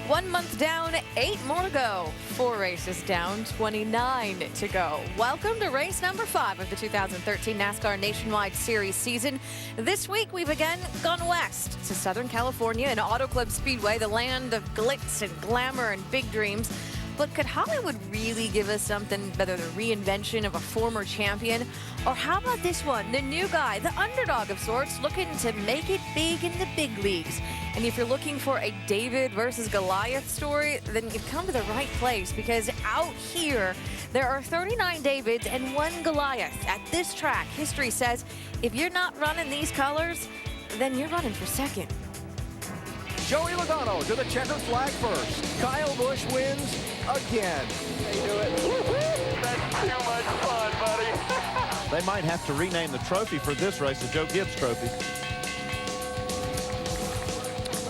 1 month down, 8 more to go. 4 races down, 29 to go. Welcome to race number 5 of the 2013 NASCAR Nationwide Series season. This week, we've again gone west to Southern California and Auto Club Speedway, the land of glitz and glamour and big dreams. But could Hollywood really give us something, whether the reinvention of a former champion, or how about this one, the new guy, the underdog of sorts, looking to make it big in the big leagues? And if you're looking for a David versus Goliath story, then you've come to the right place, because out here, there are 39 Davids and 1 Goliath. At this track, history says if you're not running these colors, then you're running for second. Joey Logano to the checkered flag first. Kyle Busch wins again. They do it. That's too much fun, buddy. They might have to rename the trophy for this race the Joe Gibbs Trophy.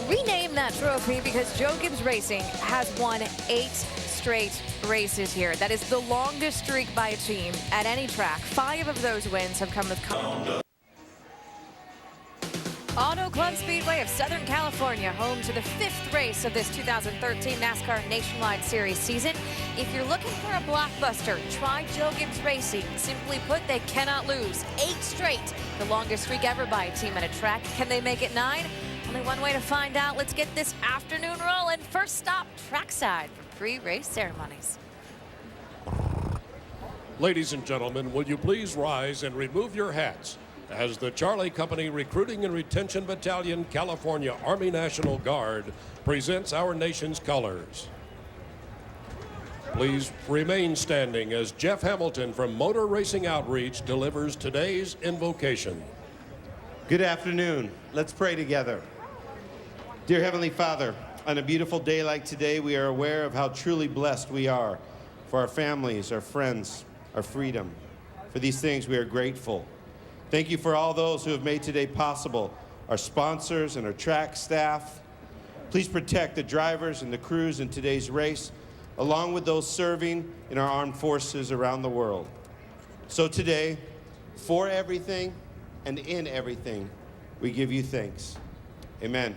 Rename that trophy because Joe Gibbs Racing has won 8 straight races here. That is the longest streak by a team at any track. 5 of those wins have come with Auto Club Speedway of Southern California, home to the 5th race of this 2013 NASCAR Nationwide Series season. If you're looking for a blockbuster, try Joe Gibbs Racing. Simply put, they cannot lose. 8 straight, the longest streak ever by a team at a track. Can they make it 9? Only one way to find out. Let's get this afternoon rolling. First stop, trackside for pre-race ceremonies. Ladies and gentlemen, will you please rise and remove your hats as the Charlie Company Recruiting and Retention Battalion, California Army National Guard presents our nation's colors. Please remain standing as Jeff Hamilton from Motor Racing Outreach delivers today's invocation. Good afternoon. Let's pray together. Dear Heavenly Father, on a beautiful day like today, we are aware of how truly blessed we are for our families, our friends, our freedom. For these things, we are grateful. Thank you for all those who have made today possible, our sponsors and our track staff. Please protect the drivers and the crews in today's race, along with those serving in our armed forces around the world. So today, for everything and in everything, we give you thanks. Amen.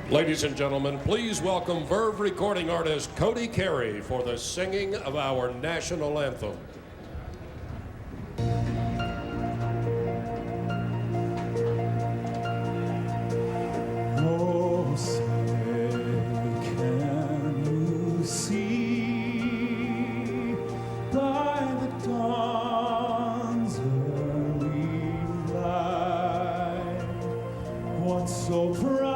Ladies and gentlemen, please welcome Verve recording artist Cody Carey for the singing of our national anthem. Oh, say, can you see by the dawn's early light what so proudly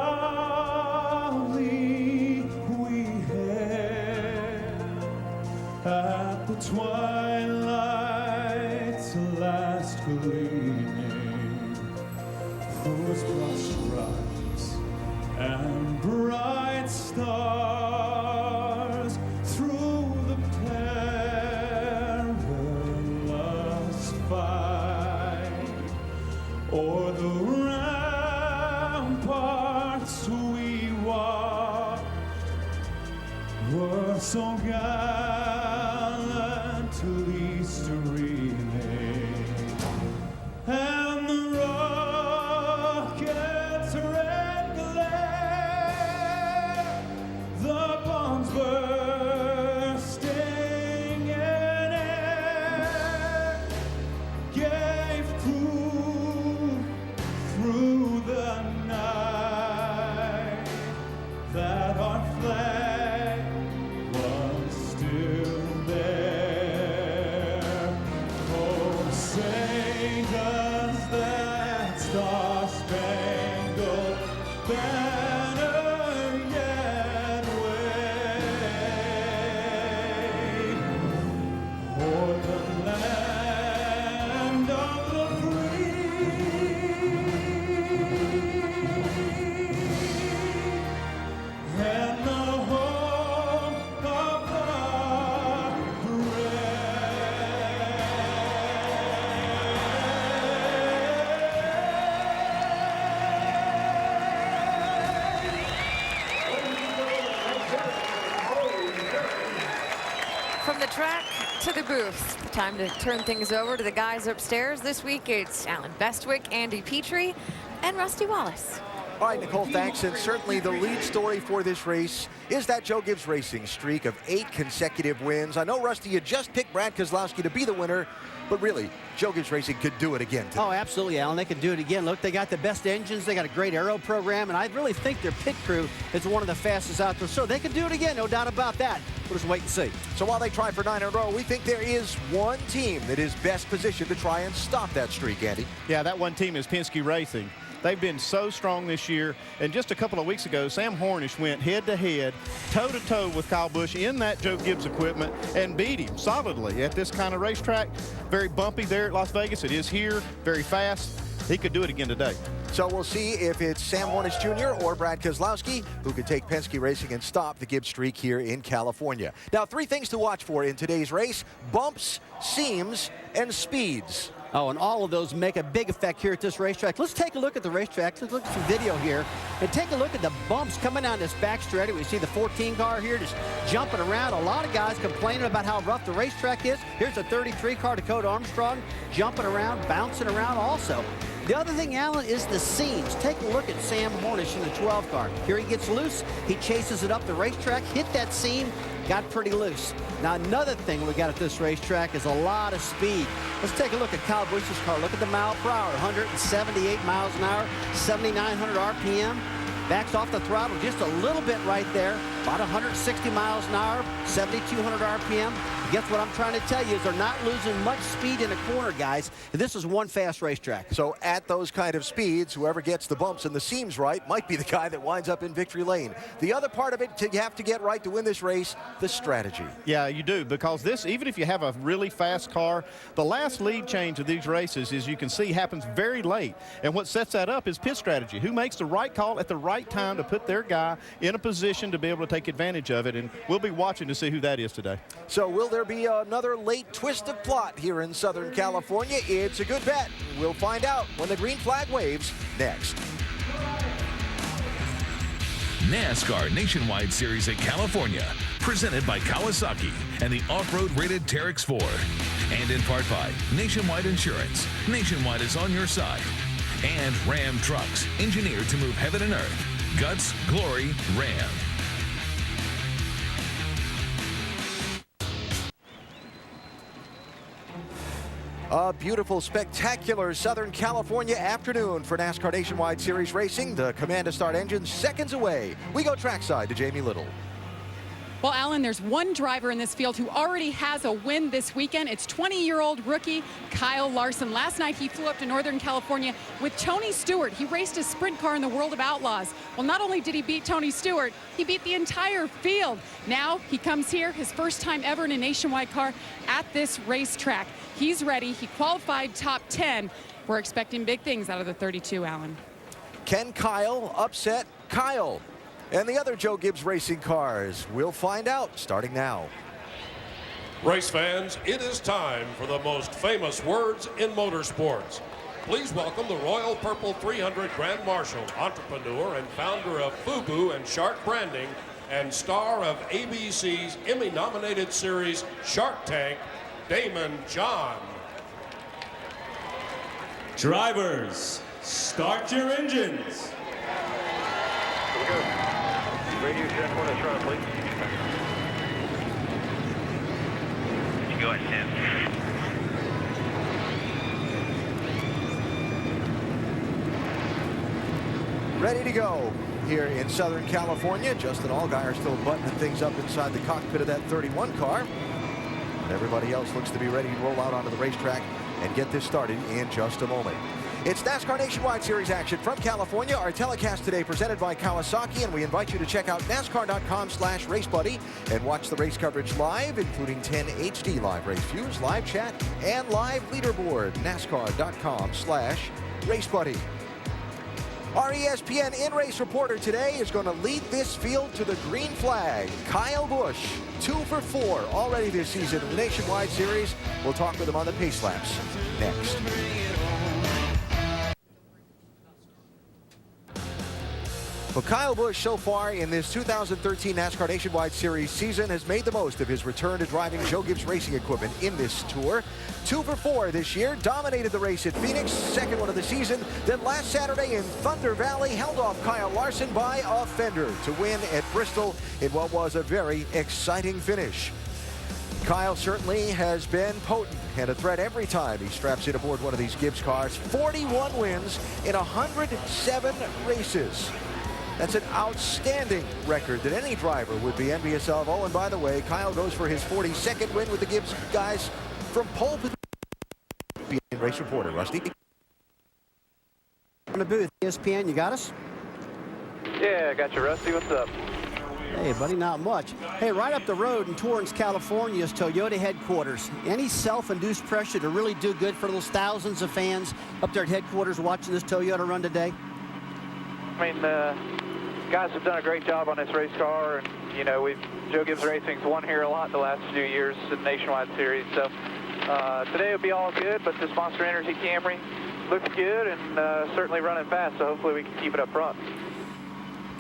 we hailed at the twilight's last gleaming, whose broad stripes and bright stars through the perilous fight o'er the ramparts we walked were so gallantly streaming, and the rockets' red glare, the bombs bursting in air, gave proof through the night that our flag was still there. Oh, say does that star-spangled banner yet wave o'er the land of the free and the home of the brave? From the track to the booth, time to turn things over to the guys upstairs. This week, it's Alan Bestwick, Andy Petrie, and Rusty Wallace. All right, Nicole, thanks. And certainly the lead story for this race is that Joe Gibbs Racing streak of 8 consecutive wins. I know, Rusty, you just picked Brad Keselowski to be the winner, but really, Joe Gibbs Racing could do it again today. Oh, absolutely, Alan. They could do it again. Look, they got the best engines. They got a great aero program, and I really think their pit crew is one of the fastest out there. So they could do it again, no doubt about that. We'll just wait and see. So while they try for 9 in a row, we think there is one team that is best positioned to try and stop that streak, Andy. Yeah, that one team is Penske Racing. They've been so strong this year. And just a couple of weeks ago, Sam Hornish went head-to-head, toe-to-toe with Kyle Busch in that Joe Gibbs equipment and beat him solidly at this kind of racetrack. Very bumpy there at Las Vegas. It is here, very fast. He could do it again today. So we'll see if it's Sam Hornish Jr. or Brad Keselowski who can take Penske Racing and stop the Gibbs streak here in California. Now, 3 things to watch for in today's race: bumps, seams, and speeds. Oh, and all of those make a big effect here at this racetrack. Let's take a look at the racetrack. Let's look at some video here and take a look at the bumps coming down this back stretch. We see the 14 car here just jumping around. A lot of guys complaining about how rough the racetrack is. Here's a 33 car, Dakota Armstrong, jumping around, bouncing around also. The other thing, Alan, is the seams. Take a look at Sam Hornish in the 12 car. Here he gets loose. He chases it up the racetrack, hit that seam, got pretty loose. Now, another thing we got at this racetrack is a lot of speed. Let's take a look at Kyle Busch's car. Look at the mile per hour, 178 miles an hour, 7,900 RPM. Backs off the throttle just a little bit right there, about 160 miles an hour, 7,200 RPM. Guess what I'm trying to tell you is they're not losing much speed in the corner, guys. This is one fast racetrack. So at those kind of speeds, whoever gets the bumps and the seams right might be the guy that winds up in victory lane. The other part of it you have to get right to win this race, the strategy. Yeah, you do, because this, even if you have a really fast car, the last lead change of these races, as you can see, happens very late. And what sets that up is pit strategy. Who makes the right call at the right time to put their guy in a position to be able to take advantage of it, and we'll be watching to see who that is today. So will there be another late twist of plot here in Southern California? It's a good bet. We'll find out when the green flag waves next. NASCAR Nationwide Series at California, presented by Kawasaki and the off-road rated Terex 4. And in part by Nationwide Insurance. Nationwide is on your side. And Ram Trucks, engineered to move heaven and earth. Guts, glory, Ram. A beautiful, spectacular Southern California afternoon for NASCAR Nationwide Series Racing. The command to start engine seconds away. We go trackside to Jamie Little. Well, Alan, there's one driver in this field who already has a win this weekend. It's 20-year-old rookie Kyle Larson. Last night, he flew up to Northern California with Tony Stewart. He raced a sprint car in the World of Outlaws. Well, not only did he beat Tony Stewart, he beat the entire field. Now he comes here, his first time ever in a nationwide car at this racetrack. He's ready. He qualified top 10. We're expecting big things out of the 32, Alan. Can Kyle upset Kyle and the other Joe Gibbs Racing cars? We'll find out starting now. Race fans, it is time for the most famous words in motorsports. Please welcome the Royal Purple 300 Grand Marshal, entrepreneur and founder of FUBU and Shark Branding, and star of ABC's Emmy-nominated series Shark Tank, Damon John. Drivers, start your engines. Here we go. Radio check one is trying, please. You go ahead, Tim. Ready to go here in Southern California. Justin Allgaier still buttoning things up inside the cockpit of that 31 car. Everybody else looks to be ready to roll out onto the racetrack and get this started in just a moment. It's NASCAR Nationwide Series action from California. Our telecast today presented by Kawasaki, and we invite you to check out NASCAR.com/RaceBuddy and watch the race coverage live, including 10 HD live race views, live chat, and live leaderboard. NASCAR.com/RaceBuddy. Our ESPN in-race reporter today is going to lead this field to the green flag. Kyle Busch, 2 for 4 already this season in the Nationwide Series. We'll talk with him on the pace laps next. Well, Kyle Busch so far in this 2013 NASCAR Nationwide Series season has made the most of his return to driving Joe Gibbs Racing equipment in this tour. 2 for 4 this year, dominated the race at Phoenix, second one of the season. Then last Saturday in Thunder Valley, held off Kyle Larson by a fender to win at Bristol in what was a very exciting finish. Kyle certainly has been potent and a threat every time he straps in aboard one of these Gibbs cars. 41 wins in 107 races. That's an outstanding record that any driver would be envious of. Oh, and by the way, Kyle goes for his 42nd win with the Gibbs guys from pole position. Race reporter, Rusty. On the booth, ESPN, you got us? Yeah, I got you, Rusty. What's up? Hey, buddy, not much. Hey, right up the road in Torrance, California is Toyota headquarters. Any self-induced pressure to really do good for those thousands of fans up there at headquarters watching this Toyota run today? I mean, guys have done a great job on this race car, and you know, Joe Gibbs Racing's won here a lot the last few years in Nationwide Series. So today will be all good, but this Monster Energy Camry looks good and certainly running fast. So hopefully we can keep it up front.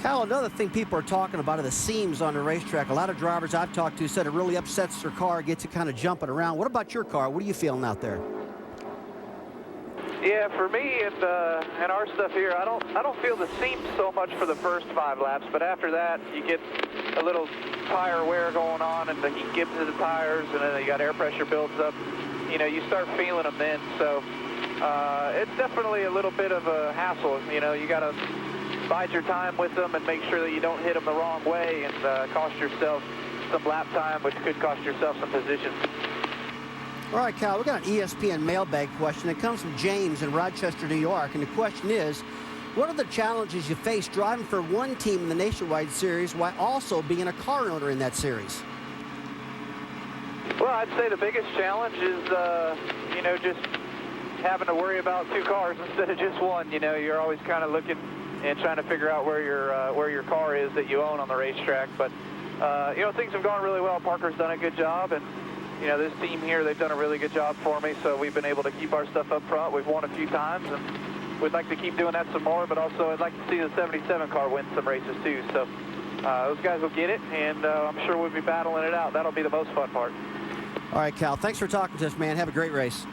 Kyle, another thing people are talking about are the seams on the racetrack. A lot of drivers I've talked to said it really upsets their car, gets it kind of jumping around. What about your car? What are you feeling out there? Yeah, for me and our stuff here, I don't feel the seams so much for the first 5 laps, but after that you get a little tire wear going on, and the heat gets to the tires, and then you got air pressure builds up. You know, you start feeling them then. So it's definitely a little bit of a hassle. You know, you got to bide your time with them and make sure that you don't hit them the wrong way and cost yourself some lap time, which could cost yourself some positions. All right, Kyle, we got an ESPN mailbag question. It comes from James in Rochester, New York, and the question is, what are the challenges you face driving for one team in the Nationwide Series while also being a car owner in that series? Well, I'd say the biggest challenge is, you know, just having to worry about 2 cars instead of just one. You know, you're always kind of looking and trying to figure out where your car is that you own on the racetrack. But you know, things have gone really well. Parker's done a good job, and you know, this team here, they've done a really good job for me. So we've been able to keep our stuff up front. We've won a few times, and we'd like to keep doing that some more. But also, I'd like to see the 77 car win some races too. So those guys will get it, and I'm sure we'll be battling it out. That'll be the most fun part. All right, Cal, thanks for talking to us, man. Have a great race.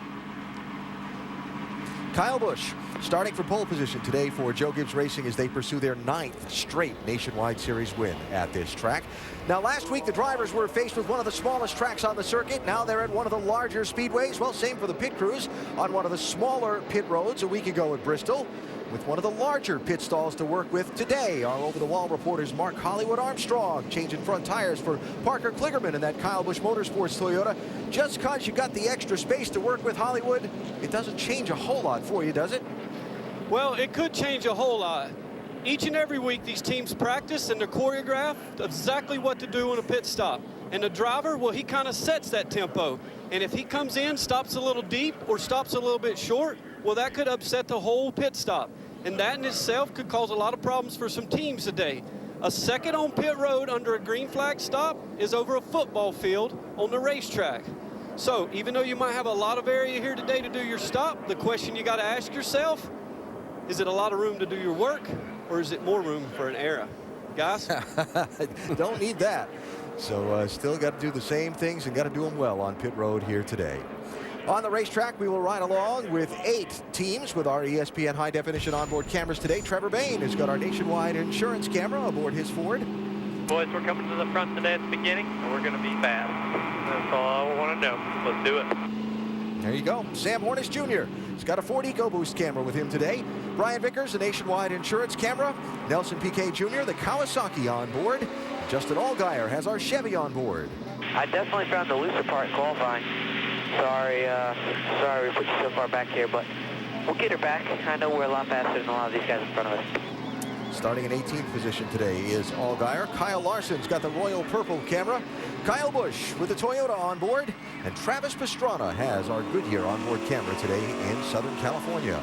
Kyle Busch starting for pole position today for Joe Gibbs Racing as they pursue their 9th straight Nationwide Series win at this track. Now, last week the drivers were faced with one of the smallest tracks on the circuit. Now they're at one of the larger speedways. Well, same for the pit crews on one of the smaller pit roads a week ago at Bristol, with one of the larger pit stalls to work with today. Our over-the-wall reporters Mark Hollywood Armstrong changing front tires for Parker Kligerman in that Kyle Busch Motorsports Toyota. Just because you got the extra space to work with, Hollywood, it doesn't change a whole lot for you, does it? Well, it could change a whole lot. Each and every week these teams practice and they're choreographed exactly what to do on a pit stop. And the driver, well, he kind of sets that tempo. And if he comes in, stops a little deep or stops a little bit short, well, that could upset the whole pit stop. And that in itself could cause a lot of problems for some teams today. A second on pit road under a green flag stop is over a football field on the racetrack. So even though you might have a lot of area here today to do your stop, the question you got to ask yourself, is it a lot of room to do your work, or is it more room for an error? Guys? Don't need that. So still got to do the same things and got to do them well on pit road here today. On the racetrack, we will ride along with 8 teams with our ESPN high-definition onboard cameras today. Trevor Bain has got our Nationwide insurance camera aboard his Ford. Boys, we're coming to the front today at the beginning, and we're going to be fast. That's all I want to know. Let's do it. There you go. Sam Hornish Jr. has got a Ford EcoBoost camera with him today. Brian Vickers, a Nationwide insurance camera. Nelson Piquet Jr., the Kawasaki on board. Justin Allgaier has our Chevy on board. I definitely found the looser part in qualifying. Sorry we put you so far back here, but we'll get her back. I know we're a lot faster than a lot of these guys in front of us. Starting in 18th position today is Allgaier. Kyle Larson's got the Royal Purple camera. Kyle Busch with the Toyota on board. And Travis Pastrana has our Goodyear onboard camera today in Southern California.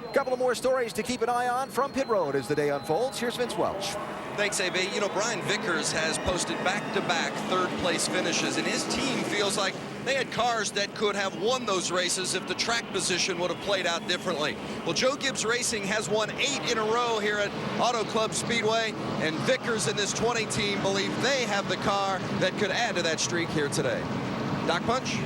A couple of more stories to keep an eye on from pit road as the day unfolds. Here's Vince Welch. Thanks, AB. You know, Brian Vickers has posted back-to-back third-place finishes, and his team feels like they had cars that could have won those races if the track position would have played out differently. Well, Joe Gibbs Racing has won 8 in a row here at Auto Club Speedway, and Vickers and this 20 team believe they have the car that could add to that streak here today. Doc Punch?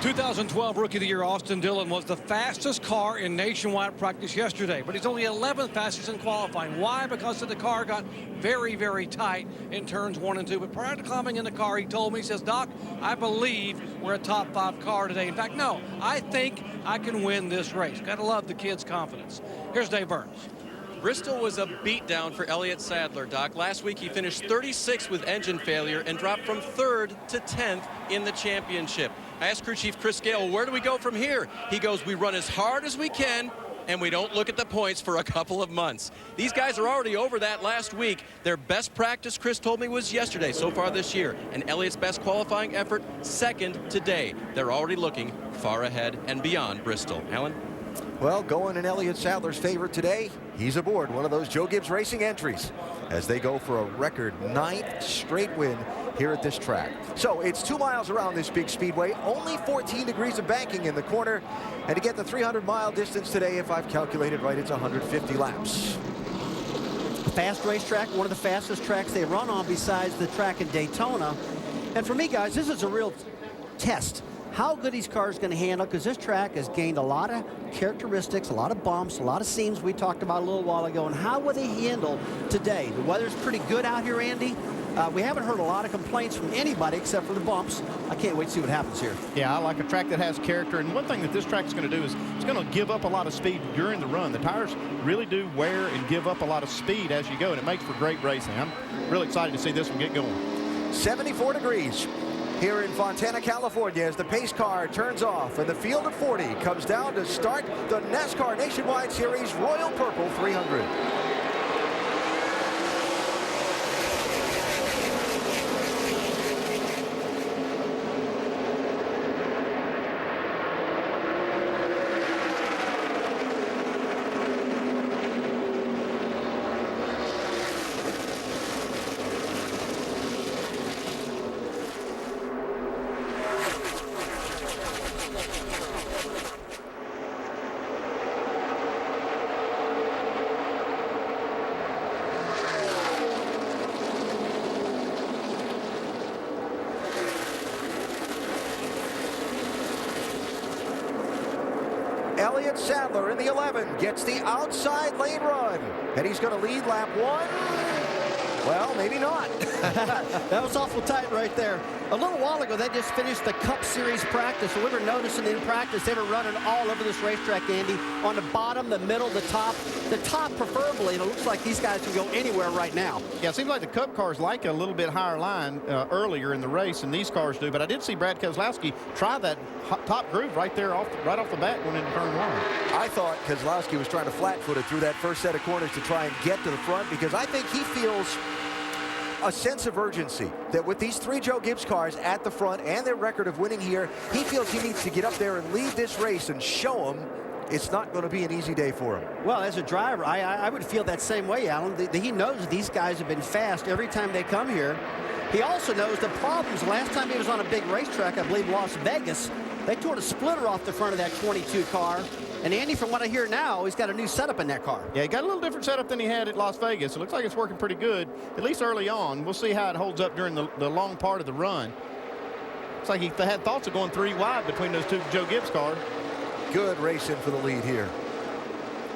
2012 Rookie of the Year Austin Dillon was the fastest car in nationwide practice yesterday, but he's only 11th fastest in qualifying. Why? Because the car got very, very tight in turns 1 and 2. But prior to climbing in the car, he told me, he says, Doc, I believe we're a top 5 car today. In fact, no, I think I can win this race. Gotta love the kid's confidence. Here's Dave Burns. Bristol was a beatdown for Elliott Sadler, Doc. Last week he finished 36th with engine failure and dropped from 3rd to 10th in the championship. I asked crew chief Chris Gale, where do we go from here? He goes, we run as hard as we can and we don't look at the points for a couple of months. These guys are already over that last week. Their best practice, Chris told me, was yesterday so far this year. And Elliott's best qualifying effort, 2nd today. They're already looking far ahead and beyond Bristol. Alan? Well, going in Elliott Sadler's favor today, he's aboard one of those Joe Gibbs Racing entries as they go for a record 9th straight win here at this track. So it's 2 miles around this big speedway, only 14 degrees of banking in the corner, and to get the 300-mile distance today, if I've calculated right, it's 150 laps. Fast racetrack, one of the fastest tracks they run on besides the track in Daytona. And for me, guys, this is a real test. How good these cars going to handle, because this track has gained a lot of characteristics, a lot of bumps, a lot of seams we talked about a little while ago, and how will they handle today? The weather's pretty good out here, Andy. We haven't heard a lot of complaints from anybody except for the bumps. I can't wait to see what happens here. Yeah, I like a track that has character, and one thing that this track is going to do is it's going to give up a lot of speed during the run. The tires really do wear and give up a lot of speed as you go, and it makes for great racing. I'm really excited to see this one get going. 74 degrees. Here in Fontana, California, as the pace car turns off and the field of 40 comes down to start the NASCAR Nationwide Series Royal Purple 300. Elliott Sadler in the 11 gets the outside lane run, and he's going to lead lap 1. Well, maybe not. That was awful tight right there. A little while ago, they just finished the Cup Series practice. So we were noticing in practice, they were running all over this racetrack, Andy, on the bottom, the middle, the top preferably, and it looks like these guys can go anywhere right now. Yeah, it seems like the Cup cars like a little bit higher line earlier in the race than these cars do, but I did see Brad Keselowski try that top groove right there right off the bat going into turn 1. I thought Keselowski was trying to flat-foot it through that first set of corners to try and get to the front, because I think he feels a sense of urgency that with these 3 Joe Gibbs cars at the front and their record of winning here, he feels he needs to get up there and lead this race and show them it's not going to be an easy day for him. Well, as a driver, I would feel that same way, Alan. He knows these guys have been fast every time they come here. He also knows the problems. Last time he was on a big racetrack, I believe Las Vegas, they tore a splitter off the front of that 22 car. And Andy, from what I hear now, he's got a new setup in that car. Yeah, he got a little different setup than he had at Las Vegas. It looks like it's working pretty good, at least early on. We'll see how it holds up during the long part of the run. Looks like he had thoughts of going 3 wide between those 2 Joe Gibbs cars. Good racing for the lead here.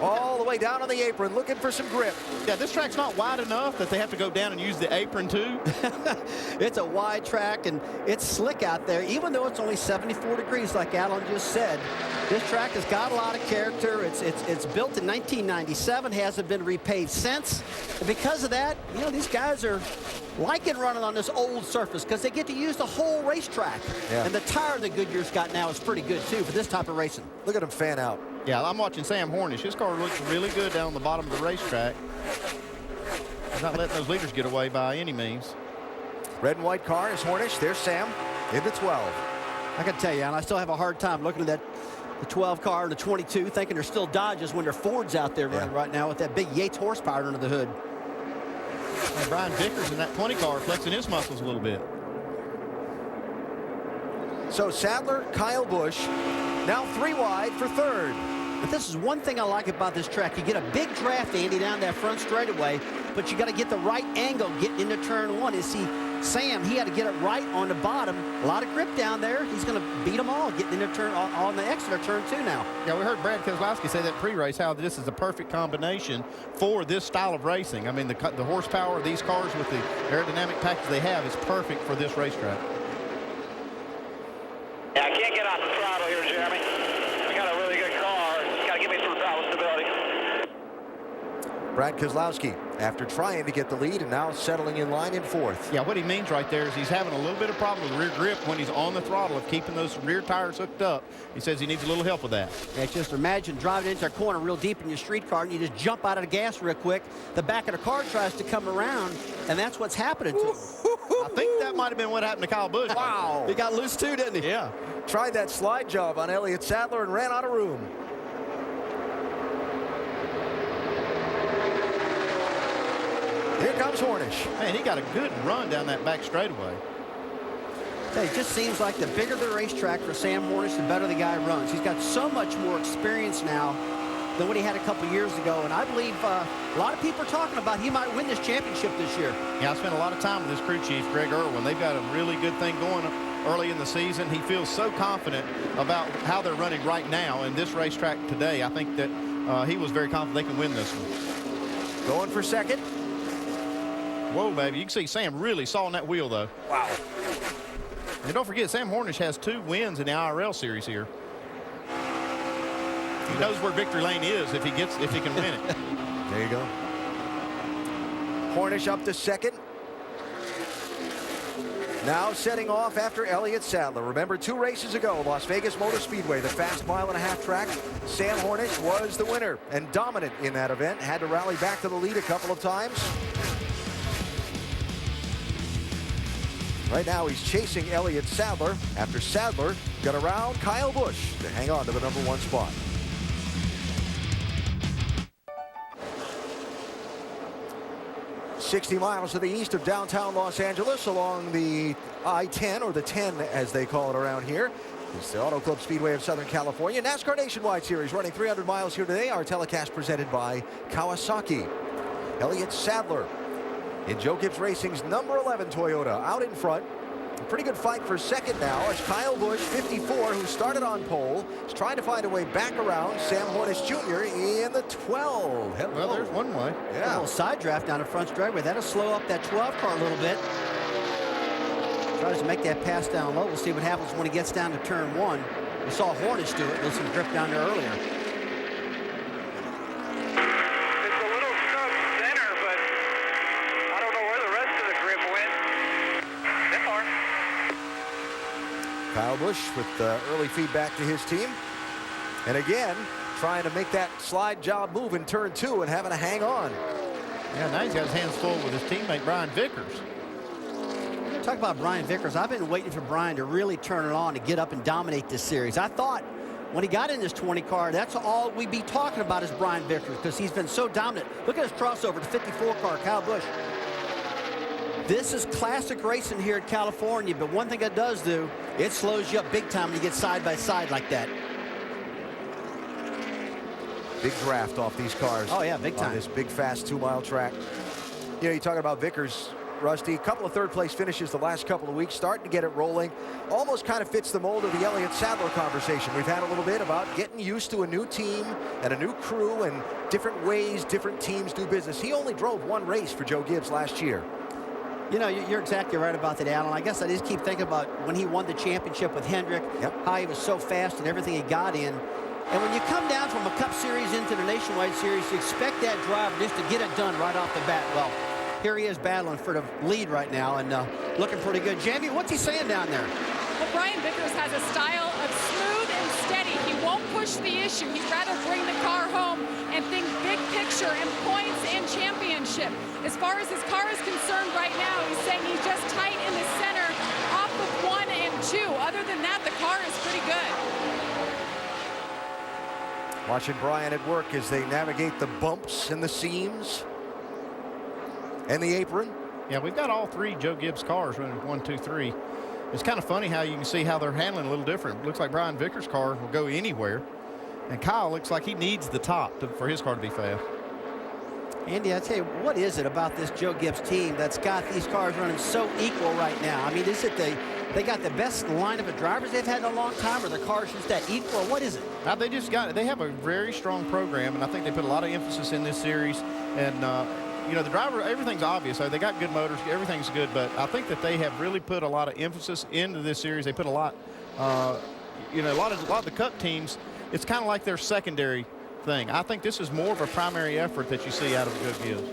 All the way down on the apron, looking for some grip. Yeah, this track's not wide enough that they have to go down and use the apron too. It's a wide track, and it's slick out there, even though it's only 74 degrees, like Alan just said. This track has got a lot of character. It's built in 1997, hasn't been repaved since. And because of that, you know, these guys are liking running on this old surface because they get to use the whole racetrack. Yeah. And the tire that Goodyear's got now is pretty good, too, for this type of racing. Look at him fan out. Yeah, I'm watching Sam Hornish. His car looks really good down the bottom of the racetrack. He's not letting those leaders get away by any means. Red and white car is Hornish. There's Sam in the 12. I got to tell you, Alan, I still have a hard time looking at the 12 car and the 22, thinking they're still Dodges when they're Fords out there running right now with that big Yates horsepower under the hood. And Brian Vickers in that 20 car flexing his muscles a little bit. So Sadler, Kyle Busch, now 3 wide for third. But this is one thing I like about this track. You get a big draft, Andy, down that front straightaway, but you got to get the right angle getting into turn 1. You see, Sam, he had to get it right on the bottom. A lot of grip down there. He's going to beat them all, getting into turn on the exit of turn 2 now. Yeah, we heard Brad Keselowski say that pre-race, how this is the perfect combination for this style of racing. I mean, the horsepower of these cars with the aerodynamic package they have is perfect for this racetrack. Yeah, I can't get off the throttle here, Jeremy. I got a really good car. Got to give me some throttle stability. Brad Keselowski, after trying to get the lead and now settling in line in 4th. Yeah, what he means right there is he's having a little bit of problem with rear grip when he's on the throttle of keeping those rear tires hooked up. He says he needs a little help with that. Yeah, just imagine driving into a corner real deep in your street car and you just jump out of the gas real quick. The back of the car tries to come around, and that's what's happening to him. I think that might have been what happened to Kyle Busch. Wow. He got loose too, didn't he? Yeah. Tried that slide job on Elliott Sadler and ran out of room. Here comes Hornish. Man, he got a good run down that back straightaway. It just seems like the bigger the racetrack for Sam Hornish, the better the guy runs. He's got so much more experience now than what he had a couple years ago, and I believe a lot of people are talking about he might win this championship this year. Yeah, I spent a lot of time with this crew chief, Greg Irwin. They've got a really good thing going early in the season. He feels so confident about how they're running right now in this racetrack today. I think that he was very confident they can win this one. Going for second. Whoa, baby. You can see Sam really sawing that wheel, though. Wow. And don't forget, Sam Hornish has 2 wins in the IRL series here. He knows where victory lane is if he can win it. There you go. Hornish up to second. Now setting off after Elliott Sadler. Remember, 2 races ago, Las Vegas Motor Speedway, the fast mile-and-a-half track. Sam Hornish was the winner and dominant in that event. Had to rally back to the lead a couple of times. Right now, he's chasing Elliott Sadler after Sadler got around Kyle Busch to hang on to the #1 spot. "60 miles to the east of downtown Los Angeles along the I-10, or the 10 as they call it around here. It's the Auto Club Speedway of Southern California. NASCAR Nationwide Series running 300 miles here today. Our telecast presented by Kawasaki. Elliott Sadler in Joe Gibbs Racing's #11 Toyota out in front. A pretty good fight for second now as Kyle Busch, 54, who started on pole, is trying to find a way back around Sam Hornish Jr. in the 12. Hello. Well, there's one way. A little side draft down the front straightaway. That'll slow up that 12 car a little bit. Tries to make that pass down low. We'll see what happens when he gets down to turn 1. We saw Hornish do it with some grip down there earlier. Kyle Busch with early feedback to his team. And again, trying to make that slide job move in turn 2 and having to hang on. Yeah, now he's got his hands full with his teammate Brian Vickers. Talk about Brian Vickers. I've been waiting for Brian to really turn it on to get up and dominate this series. I thought when he got in this 20 car, that's all we'd be talking about is Brian Vickers, because he's been so dominant. Look at his crossover, the 54 car, Kyle Busch. This is classic racing here in California, but one thing it does do, it slows you up big time when you get side by side like that. Big draft off these cars. Oh, yeah, big time. On this big, fast 2-mile track. You know, you're talking about Vickers, Rusty. A couple of third-place finishes the last couple of weeks, starting to get it rolling. Almost kind of fits the mold of the Elliott Sadler conversation. We've had a little bit about getting used to a new team and a new crew and different ways different teams do business. He only drove 1 race for Joe Gibbs last year. You know, you're exactly right about that, Alan. I guess I just keep thinking about when he won the championship with Hendrick, how he was so fast and everything he got in. And when you come down from a Cup Series into the Nationwide Series, you expect that driver just to get it done right off the bat. Well, here he is battling for the lead right now and looking pretty good. Jamie, what's he saying down there? Well, Brian Vickers has a style of smooth and steady. He won't push the issue. He'd rather bring the car home and think big picture and points and championship. As far as his car is concerned right now, he's saying he's just tight in the center off of 1 and 2. Other than that, the car is pretty good. Watching Brian at work as they navigate the bumps and the seams and the apron. Yeah, we've got all 3 Joe Gibbs cars running 1, 2, 3. It's kind of funny how you can see how they're handling a little different. Looks like Brian Vickers' car will go anywhere. And Kyle looks like he needs the top for his car to be fast. Andy, I tell you, what is it about this Joe Gibbs team that's got these cars running so equal right now? I mean, is it they got the best lineup of drivers they've had in a long time, or the cars just that equal? What is it? They have a very strong program, and I think they put a lot of emphasis in this series. And you know, the driver, everything's obvious. They got good motors, everything's good, but I think that they have really put a lot of emphasis into this series. They put a lot, you know, a lot of the Cup teams. It's kind of like their secondary thing. I think this is more of a primary effort that you see out of Joe Gibbs.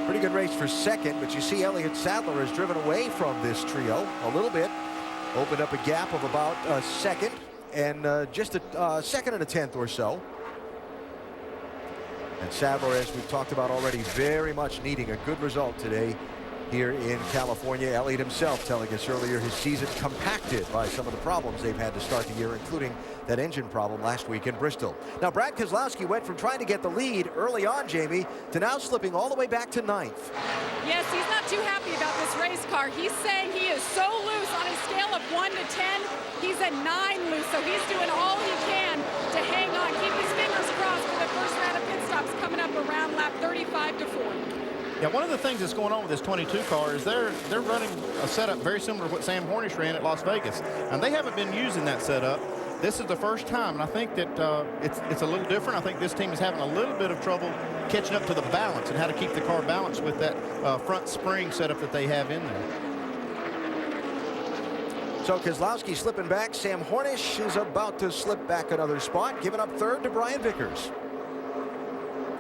Pretty good race for second, but you see Elliott Sadler has driven away from this trio a little bit. Opened up a gap of about a second and just a second and a tenth or so. And Sadler, as we've talked about already, very much needing a good result today here in California. Elliott himself telling us earlier his season compacted by some of the problems they've had to start the year, including that engine problem last week in Bristol. Now, Brad Keselowski went from trying to get the lead early on, Jamie, to now slipping all the way back to 9th. Yes, he's not too happy about this race car. He's saying he is so loose on a scale of 1 to 10. He's at 9 loose, so he's doing all he can to hang on. Keep his fingers crossed for the first round of pit stops coming up around lap 35 to 40. Yeah, one of the things that's going on with this 22 car is they're running a setup very similar to what Sam Hornish ran at Las Vegas. And they haven't been using that setup. This is the first time, and I think that it's a little different. I think this team is having a little bit of trouble catching up to the balance and how to keep the car balanced with that front spring setup that they have in there. So Keselowski slipping back. Sam Hornish is about to slip back another spot, giving up third to Brian Vickers.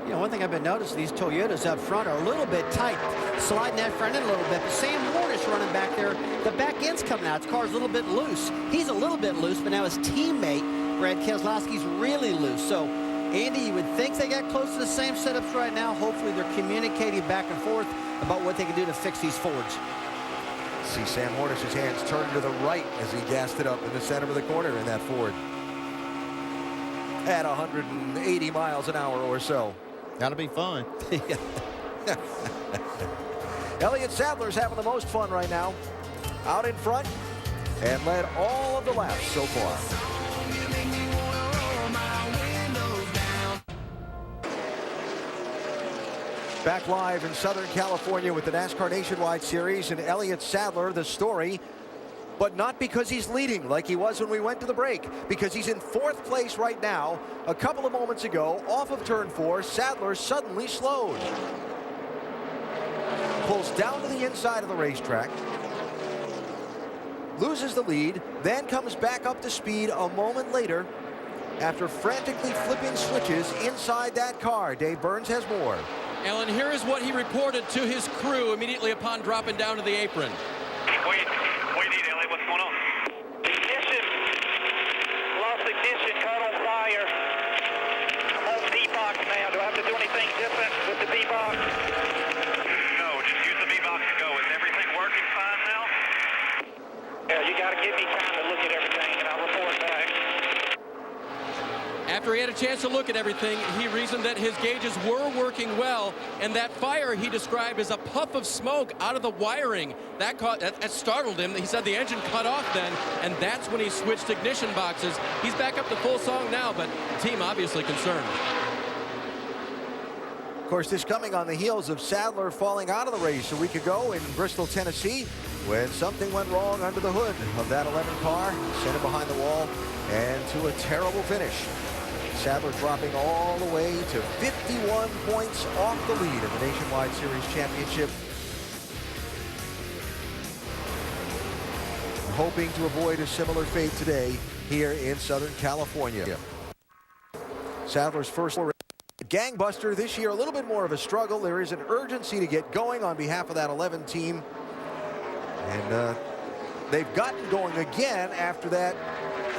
You know, one thing I've been noticing, these Toyotas up front are a little bit tight, sliding that front end a little bit. But Sam Hornish running back there, the back end's coming out. His car's a little bit loose. He's a little bit loose, but now his teammate, Brad Keselowski's really loose. So, Andy, you would think they got close to the same setups right now. Hopefully they're communicating back and forth about what they can do to fix these Fords. See Sam Hornish's hands turn to the right as he gassed it up in the center of the corner in that Ford. At 180 miles an hour or so. Gotta be fun. Elliott Sadler's having the most fun right now. Out in front and led all of the laps so far. Back live in Southern California with the NASCAR Nationwide Series, and Elliott Sadler, the story, but not because he's leading like he was when we went to the break, because he's in 4th place right now. A couple of moments ago, off of turn 4, Sadler suddenly slowed. Pulls down to the inside of the racetrack, loses the lead, then comes back up to speed a moment later after frantically flipping switches inside that car. Dave Burns has more. Alan, here is what he reported to his crew immediately upon dropping down to the apron. What do you need, Elliot? What's going on? Ignition. Lost ignition, caught on fire. I'm on V-Box now. Do I have to do anything different with the V-Box? No, just use the V-Box and go. Is everything working fine now? Yeah, you got to give me time to look at everything, and I'll report back. After he had a chance to look at everything, he reasoned that his gauges were working well, and that fire he described as a puff of smoke out of the wiring. That startled him. He said the engine cut off then, and that's when he switched ignition boxes. He's back up to full song now, but the team obviously concerned. Of course, this coming on the heels of Sadler falling out of the race a week ago in Bristol, Tennessee, when something went wrong under the hood of that 11 car, sent him behind the wall, and to a terrible finish. Sadler dropping all the way to 51 points off the lead in the Nationwide Series Championship. Hoping to avoid a similar fate today here in Southern California. Sadler's first gangbuster this year, a little bit more of a struggle. There is an urgency to get going on behalf of that 11 team. And they've gotten going again after that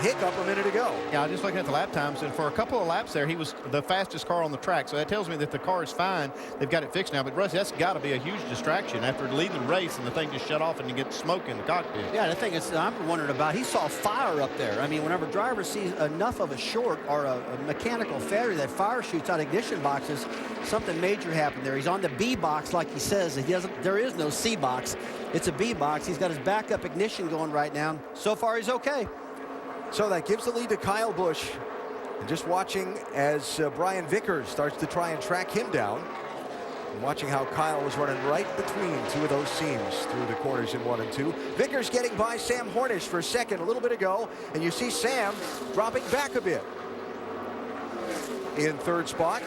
hiccup a minute ago. Yeah, just looking at the lap times, and for a couple of laps there, he was the fastest car on the track. So that tells me that the car is fine. They've got it fixed now. But, Rusty, that's got to be a huge distraction after leading the race and the thing just shut off and you get smoke in the cockpit. Yeah, the thing is, I'm wondering about, he saw fire up there. I mean, whenever a driver sees enough of a short or a mechanical failure that fire shoots out ignition boxes, something major happened there. He's on the B box, like he says. There is no C box. It's a B box. He's got his backup ignition going right now. So far, he's okay. So that gives the lead to Kyle Busch. And just watching as Brian Vickers starts to try and track him down. And watching how Kyle was running right between two of those seams through the corners in 1 and 2. Vickers getting by Sam Hornish for a second a little bit ago. And you see Sam dropping back a bit in third spot.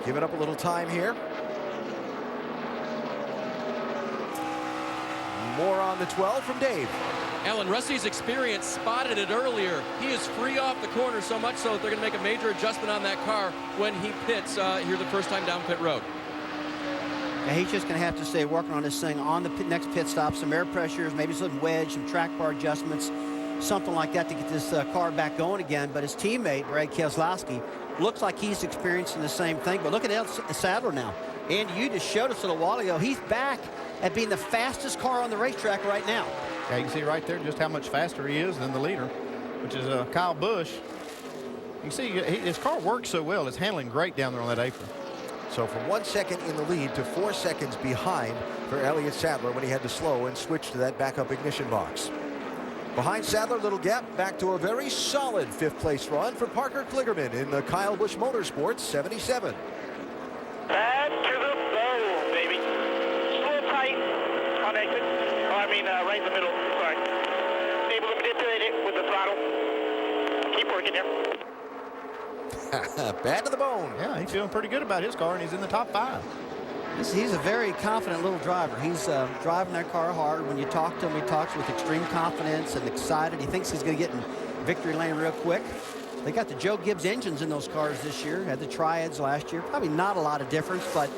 Giving up a little time here. More on the 12 from Dave. Alan, Rusty's experience spotted it earlier. He is free off the corner so much so that they're going to make a major adjustment on that car when he pits here the first time down pit road. Yeah, he's just going to have to stay working on this thing on the next pit stop. Some air pressures, maybe some wedge, some track bar adjustments, something like that to get this car back going again. But his teammate, Brad Keselowski, looks like he's experiencing the same thing. But look at Sadler now. And you just showed us a little while ago, he's back at being the fastest car on the racetrack right now. Yeah, you can see right there just how much faster he is than the leader, which is Kyle Busch. You can see his car works so well. It's handling great down there on that apron. So from 1 second in the lead to 4 seconds behind for Elliott Sadler when he had to slow and switch to that backup ignition box. Behind Sadler, little gap, back to a very solid 5th place run for Parker Kligerman in the Kyle Busch Motorsports 77. Back to the bow, baby. Slow tight on exit. Oh, I mean, right in the middle. Sorry. Able to manipulate it with the throttle. Keep working here. Bad to the bone. Yeah, he's feeling pretty good about his car, and he's in the top 5. He's a very confident little driver. He's driving that car hard. When you talk to him, he talks with extreme confidence and excited. He thinks he's going to get in victory lane real quick. They got the Joe Gibbs engines in those cars this year. Had the triads last year. Probably not a lot of difference, but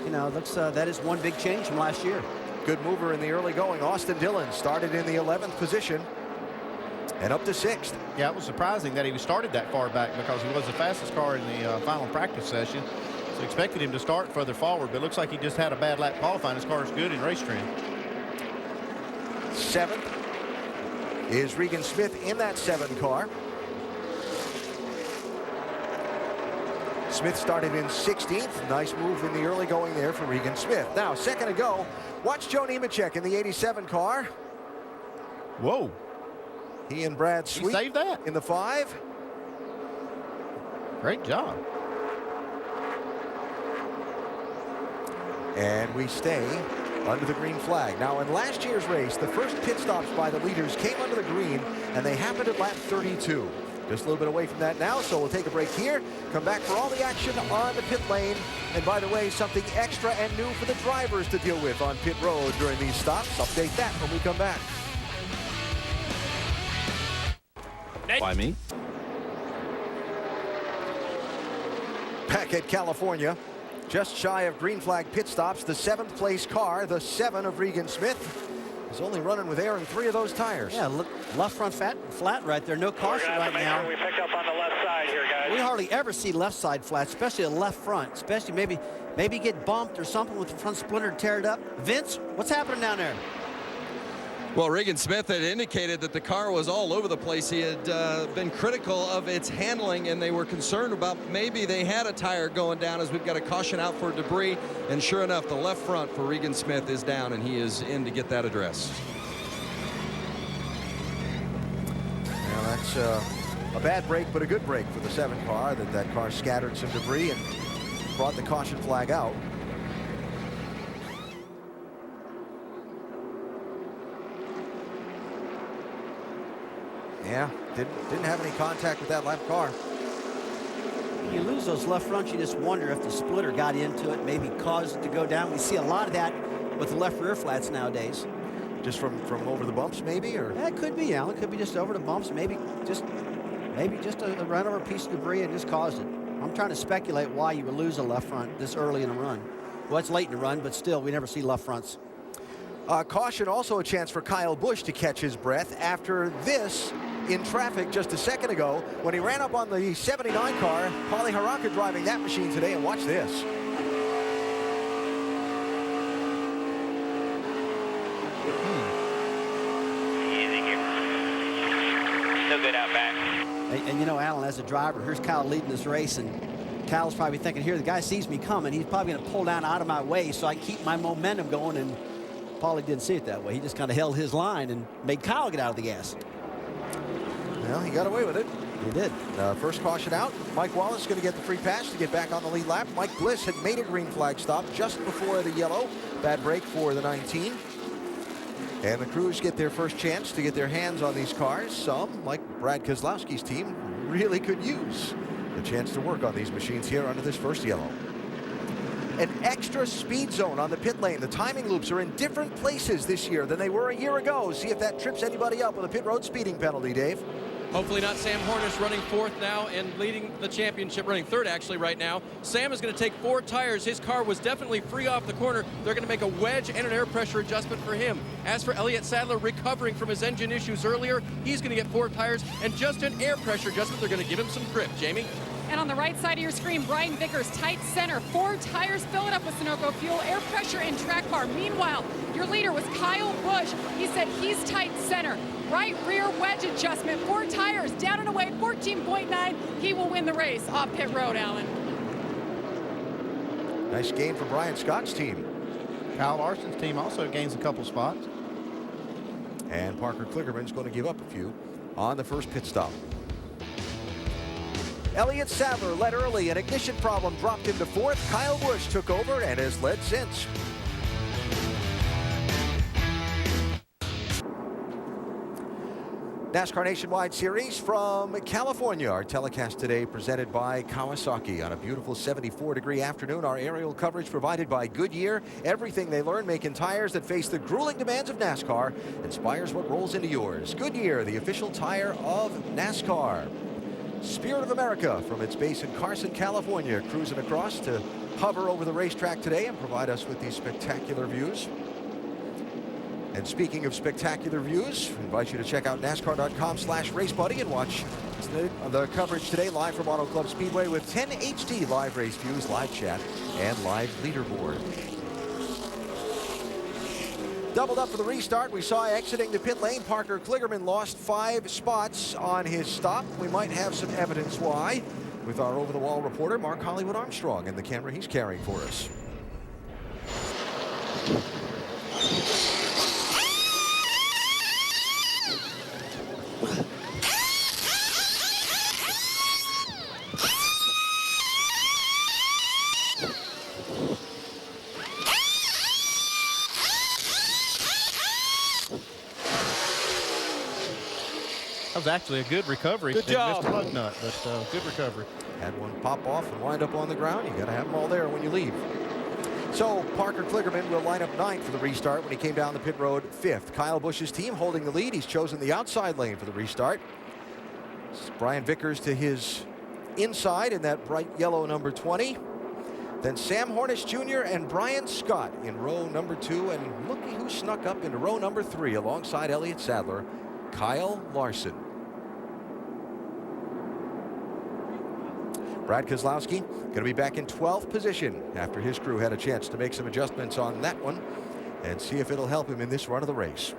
you know, looks that is one big change from last year. Good mover in the early going. Austin Dillon started in the 11th position and up to 6th. Yeah, it was surprising that he started that far back because he was the fastest car in the final practice session. So expected him to start further forward, but it looks like he just had a bad lap qualifying. His car is good in race trim. 7th is Regan Smith in that 7 car. Smith started in 16th. Nice move in the early going there for Regan Smith. Now, second to go. Watch Joe Nemechek in the 87 car. Whoa. He and Brad Sweet saved that in the 5. Great job. And we stay under the green flag. Now, in last year's race, the first pit stops by the leaders came under the green, and they happened at lap 32. Just a little bit away from that now, so we'll take a break here. Come back for all the action on the pit lane. And by the way, something extra and new for the drivers to deal with on pit road during these stops. Update that when we come back. Why me? Back at California, just shy of green flag pit stops, the 7th place car, the 7 of Regan Smith, is only running with air in 3 of those tires. Yeah, look, left front flat right there. No caution right now. We pick up on the left side here, guys. We hardly ever see left side flat, especially a left front, especially maybe get bumped or something with the front splinter, tear it up. Vince, what's happening down there? Well, Regan Smith had indicated that the car was all over the place. He had been critical of its handling, and they were concerned about maybe they had a tire going down as we've got a caution out for debris. And sure enough, the left front for Regan Smith is down, and he is in to get that addressed. Now that's a bad break, but a good break for the 7 car. That car scattered some debris and brought the caution flag out. Yeah, didn't have any contact with that left car. When you lose those left fronts, you just wonder if the splitter got into it, maybe caused it to go down. We see a lot of that with the left rear flats nowadays. Just from over the bumps, maybe, or that could be, Alan. Could be just over the bumps, maybe just a run over piece of debris and just caused it. I'm trying to speculate why you would lose a left front this early in a run. Well, it's late in the run, but still, we never see left fronts. Caution, also a chance for Kyle Busch to catch his breath after this in traffic just a second ago when he ran up on the 79 car. Paulie Haraka driving that machine today, and watch this. Easy here. Still good out back. And you know, Alan, as a driver, here's Kyle leading this race, and Kyle's probably thinking, here, the guy sees me coming. He's probably going to pull down out of my way so I can keep my momentum going. And Paulie didn't see it that way. He just kind of held his line and made Kyle get out of the gas. Well, he got away with it. He did. First caution out. Mike Wallace going to get the free pass to get back on the lead lap. Mike Bliss had made a green flag stop just before the yellow. Bad break for the 19. And the crews get their first chance to get their hands on these cars. Some, like Brad Keselowski's team, really could use the chance to work on these machines here under this first yellow. An extra speed zone on the pit lane. The timing loops are in different places this year than they were a year ago. See if that trips anybody up with a pit road speeding penalty, Dave. Hopefully not. Sam Hornish running fourth now and leading the championship, running third actually right now. Sam is going to take 4 tires. His car was definitely free off the corner. They're going to make a wedge and an air pressure adjustment for him. As for Elliott Sadler, recovering from his engine issues earlier, he's going to get 4 tires and just an air pressure adjustment. They're going to give him some grip. Jamie? And on the right side of your screen, Brian Vickers, tight center, 4 tires, fill it up with Sunoco fuel, air pressure, and track bar. Meanwhile, your leader was Kyle Busch. He said he's tight center. Right rear wedge adjustment, 4 tires, down and away, 14.9. He will win the race off pit road, Alan. Nice gain for Brian Scott's team. Kyle Larson's team also gains a couple spots. And Parker Kligerman's going to give up a few on the first pit stop. Elliott Sadler led early. An ignition problem dropped him to 4th. Kyle Busch took over and has led since. NASCAR Nationwide Series from California. Our telecast today presented by Kawasaki on a beautiful 74-degree afternoon. Our aerial coverage provided by Goodyear. Everything they learn making tires that face the grueling demands of NASCAR inspires what rolls into yours. Goodyear, the official tire of NASCAR. Spirit of America from its base in Carson, California, cruising across to hover over the racetrack today and provide us with these spectacular views. And speaking of spectacular views, we invite you to check out NASCAR.com/RaceBuddy and watch the coverage today live from Auto Club Speedway with 10 HD live race views, live chat, and live leaderboard. Doubled up for the restart. We saw exiting the pit lane. Parker Kligerman lost 5 spots on his stop. We might have some evidence why with our over-the-wall reporter, Mark Hollywood Armstrong, and the camera he's carrying for us. That was actually a good recovery. Good job. Missed lug nut, but good recovery. Had one pop off and wind up on the ground. You got to have them all there when you leave. So Parker Kligerman will line up 9th for the restart when he came down the pit road 5th. Kyle Busch's team holding the lead. He's chosen the outside lane for the restart. It's Brian Vickers to his inside in that bright yellow number 20. Then Sam Hornish Jr. and Brian Scott in row number 2. And looky who snuck up into row number 3 alongside Elliott Sadler, Kyle Larson. Brad Keselowski going to be back in 12th position after his crew had a chance to make some adjustments on that one and see if it'll help him in this run of the race.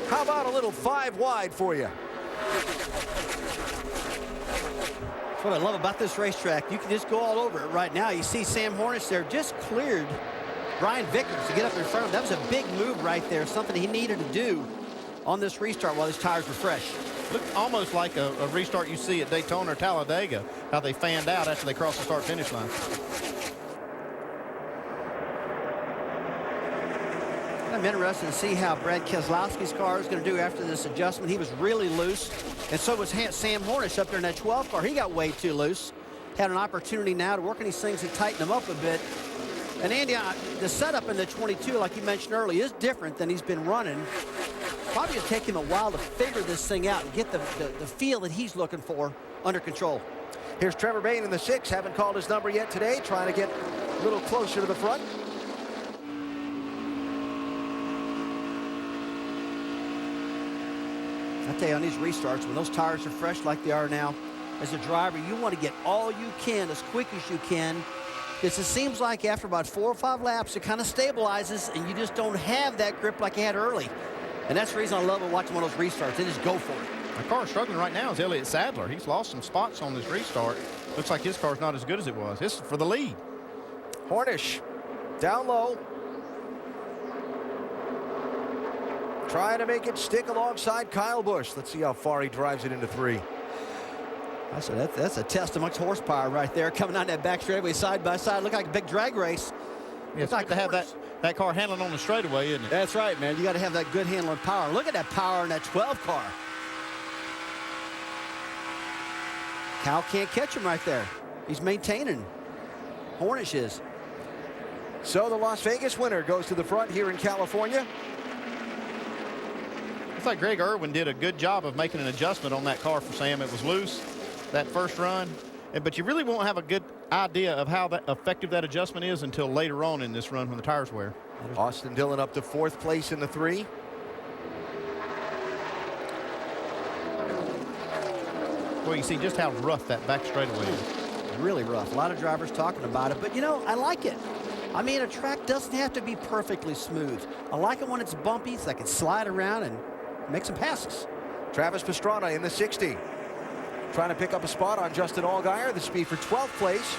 How about a little 5 wide for you? That's what I love about this racetrack. You can just go all over it right now. You see Sam Hornish there just cleared Brian Vickers to get up in front of him. That was a big move right there, something he needed to do on this restart while his tires were fresh. Looked almost like a restart you see at Daytona or Talladega, how they fanned out after they crossed the start-finish line. I'm interested to see how Brad Keselowski's car is going to do after this adjustment. He was really loose, and so was Sam Hornish up there in that 12 car. He got way too loose. Had an opportunity now to work on these things and tighten them up a bit. And Andy, the setup in the 22, like you mentioned earlier, is different than he's been running. Probably going to take him a while to figure this thing out and get the feel that he's looking for under control. Here's Trevor Bayne in the 6. Haven't called his number yet today. Trying to get a little closer to the front. I tell you, on these restarts, when those tires are fresh like they are now, as a driver, you want to get all you can as quick as you can. Because it seems like after about 4 or 5 laps, it kind of stabilizes, and you just don't have that grip like you had early. And that's the reason I love watching one of those restarts. They just go for it. The car struggling right now is Elliott Sadler. He's lost some spots on this restart. Looks like his car's not as good as it was. This is for the lead. Hornish down low. Trying to make it stick alongside Kyle Busch. Let's see how far he drives it into 3. That's a test amongst horsepower right there, coming down that back straightaway side by side. Look like a big drag race. Yeah, it's like to have that car handling on the straightaway, isn't it? That's right, man. You got to have that good handling power. Look at that power in that 12 car. Cal can't catch him right there. He's maintaining. Hornish is. So the Las Vegas winner goes to the front here in California. Looks like Greg Irwin did a good job of making an adjustment on that car for Sam. It was loose that first run, but you really won't have a good idea of how effective that adjustment is until later on in this run when the tires wear. Austin Dillon up to 4th place in the 3. Well, you see just how rough that back straightaway is. Really rough. A lot of drivers talking about it, but you know, I like it. I mean, a track doesn't have to be perfectly smooth. I like it when it's bumpy so I can slide around and make some passes. Travis Pastrana in the 60. Trying to pick up a spot on Justin Allgaier. The speed for 12th place.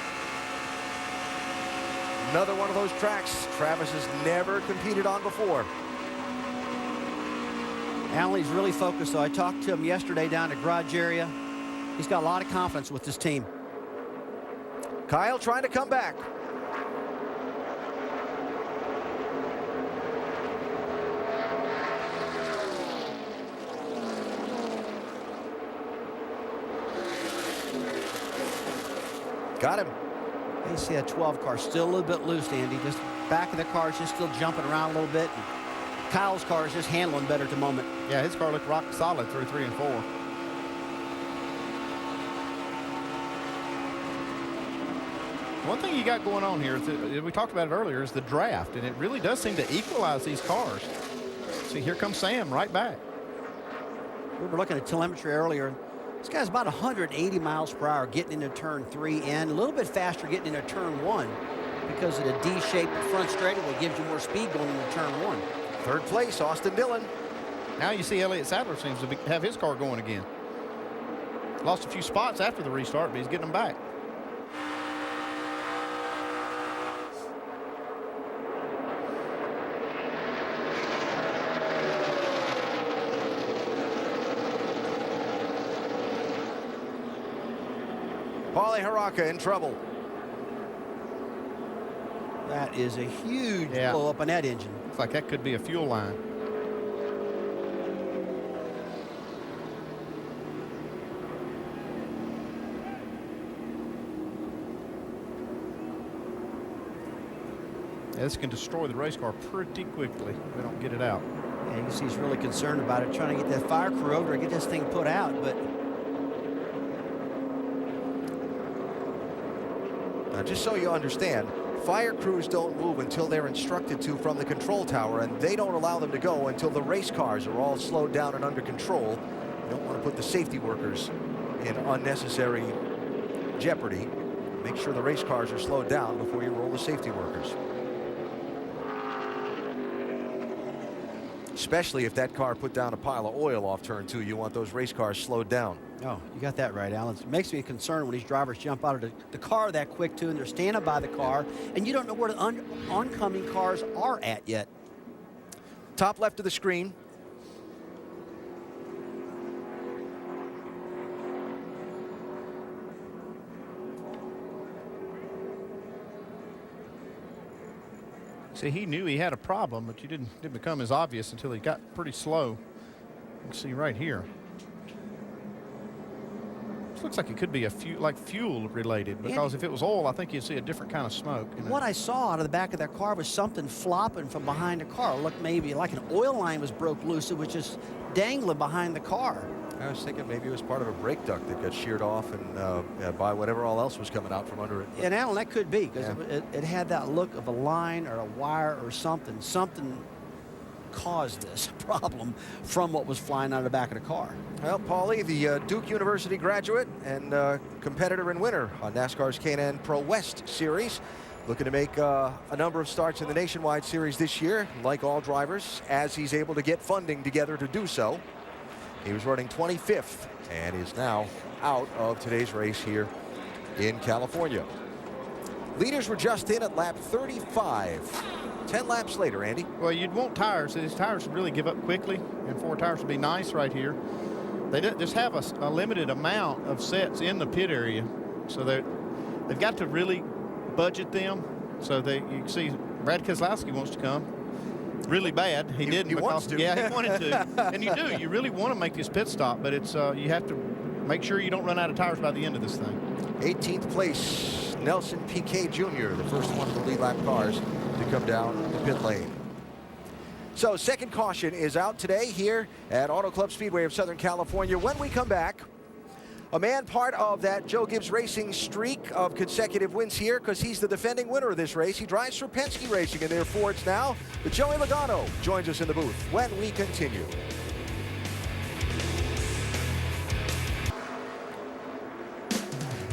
Another one of those tracks Travis has never competed on before. Alan's really focused, though. I talked to him yesterday down at the garage area. He's got a lot of confidence with this team. Kyle trying to come back. Got him. You see that 12 car still a little bit loose, Andy. Just back of the car is just still jumping around a little bit. And Kyle's car is just handling better at the moment. Yeah, his car looked rock solid through 3 and 4. One thing you got going on here, we talked about it earlier, is the draft, and it really does seem to equalize these cars. See, here comes Sam right back. We were looking at telemetry earlier. This guy's about 180 miles per hour getting into turn 3 and a little bit faster getting into turn 1 because of the D-shaped front straightaway gives you more speed going into turn 1. 3rd place, Austin Dillon. Now you see Elliott Sadler seems to have his car going again. Lost a few spots after the restart, but he's getting them back. Paulie Haraka in trouble. That is a huge blow up on that engine. Looks like that could be a fuel line. Yeah, this can destroy the race car pretty quickly if we don't get it out. Yeah, you can see he's really concerned about it, trying to get that fire crew over and get this thing put out, but now, just so you understand, fire crews don't move until they're instructed to from the control tower, and they don't allow them to go until the race cars are all slowed down and under control. You don't want to put the safety workers in unnecessary jeopardy. Make sure the race cars are slowed down before you roll the safety workers. Especially if that car put down a pile of oil off turn 2, you want those race cars slowed down. Oh, you got that right, Alan. It makes me concerned when these drivers jump out of the car that quick, too, and they're standing by the car, and you don't know where the oncoming cars are at yet. Top left of the screen. See, he knew he had a problem, but it didn't become as obvious until he got pretty slow. You can see right here. looks like it could be like fuel related, because if it was oil, I think you'd see a different kind of smoke. You know? What I saw out of the back of that car was something flopping from behind the car. It looked maybe like an oil line was broke loose. It was just dangling behind the car. I was thinking maybe it was part of a brake duct that got sheared off and by whatever all else was coming out from under it. And Alan, that could be, because it had that look of a line or a wire or something. Something caused this problem from what was flying out of the back of the car. Well, Paulie, the Duke University graduate and competitor and winner on NASCAR's K&N Pro West Series, looking to make a number of starts in the Nationwide Series this year, like all drivers, as he's able to get funding together to do so. He was running 25th and is now out of today's race here in California. Leaders were just in at lap 35. 10 laps later, Andy. Well, you'd want tires. These tires would really give up quickly, and 4 tires would be nice right here. They just have a limited amount of sets in the pit area, so they've got to really budget them. So you can see Brad Keselowski wants to come really bad. He didn't. He wants to. Yeah, he wanted to. And you do. You really want to make this pit stop, but it's you have to make sure you don't run out of tires by the end of this thing. 18th place, Nelson Piquet Jr., the first one of the lead lap cars to come down the pit lane. So second caution is out today here at Auto Club Speedway of Southern California. When we come back, a man part of that Joe Gibbs Racing streak of consecutive wins here, because he's the defending winner of this race. He drives for Penske Racing in their Fords now. But Joey Logano joins us in the booth when we continue.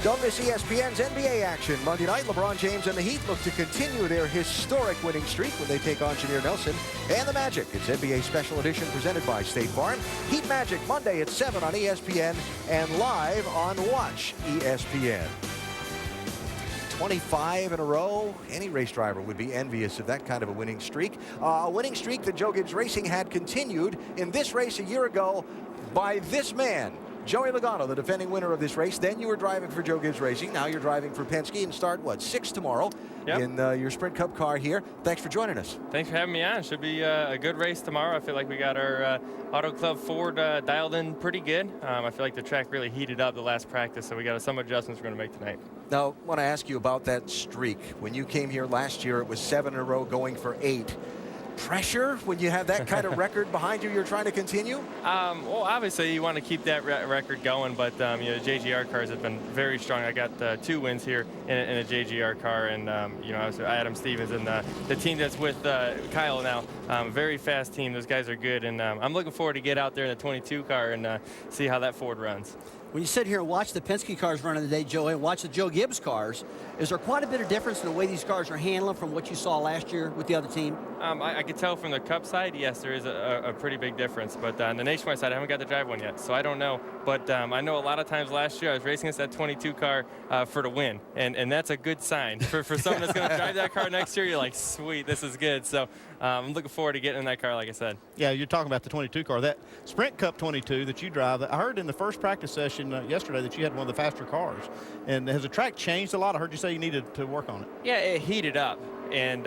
Don't miss ESPN's NBA action. Monday night, LeBron James and the Heat look to continue their historic winning streak when they take on Jameer Nelson and the Magic. It's NBA Special Edition presented by State Farm. Heat Magic Monday at 7 on ESPN and live on Watch ESPN. 25 in a row. Any race driver would be envious of that kind of a winning streak. A winning streak that Joe Gibbs Racing had continued in this race a year ago by this man, Joey Logano, the defending winner of this race. Then you were driving for Joe Gibbs Racing. Now you're driving for Penske and start, 6 tomorrow in your Sprint Cup car here. Thanks for joining us. Thanks for having me on. Should be a good race tomorrow. I feel like we got our Auto Club Ford dialed in pretty good. I feel like the track really heated up the last practice, so we got some adjustments we're going to make tonight. Now, I want to ask you about that streak. When you came here last year, it was 7 in a row going for 8. Pressure when you have that kind of record behind you you're trying to continue? Well, obviously you want to keep that record going, but you know, the JGR cars have been very strong. I got 2 wins here in a JGR car, and you know, Adam Stevens and the team that's with Kyle now, very fast team. Those guys are good, and I'm looking forward to get out there in the 22 car and see how that Ford runs. When you sit here and watch the Penske cars running today, Joey, and watch the Joe Gibbs cars, is there quite a bit of difference in the way these cars are handling from what you saw last year with the other team? I could tell from the Cup side, yes, there is a pretty big difference. But on the Nationwide side, I haven't got to drive one yet, so I don't know. But I know a lot of times last year I was racing against that 22 car for the win, and that's a good sign. For someone that's going to drive that car next year, you're like, sweet, this is good. So I'm looking forward to getting in that car, like I said. Yeah, you're talking about the 22 car. That Sprint Cup 22 that you drive, I heard in the first practice session yesterday that you had one of the faster cars. And has the track changed a lot? I heard you say you needed to work on it. Yeah, it heated up. And,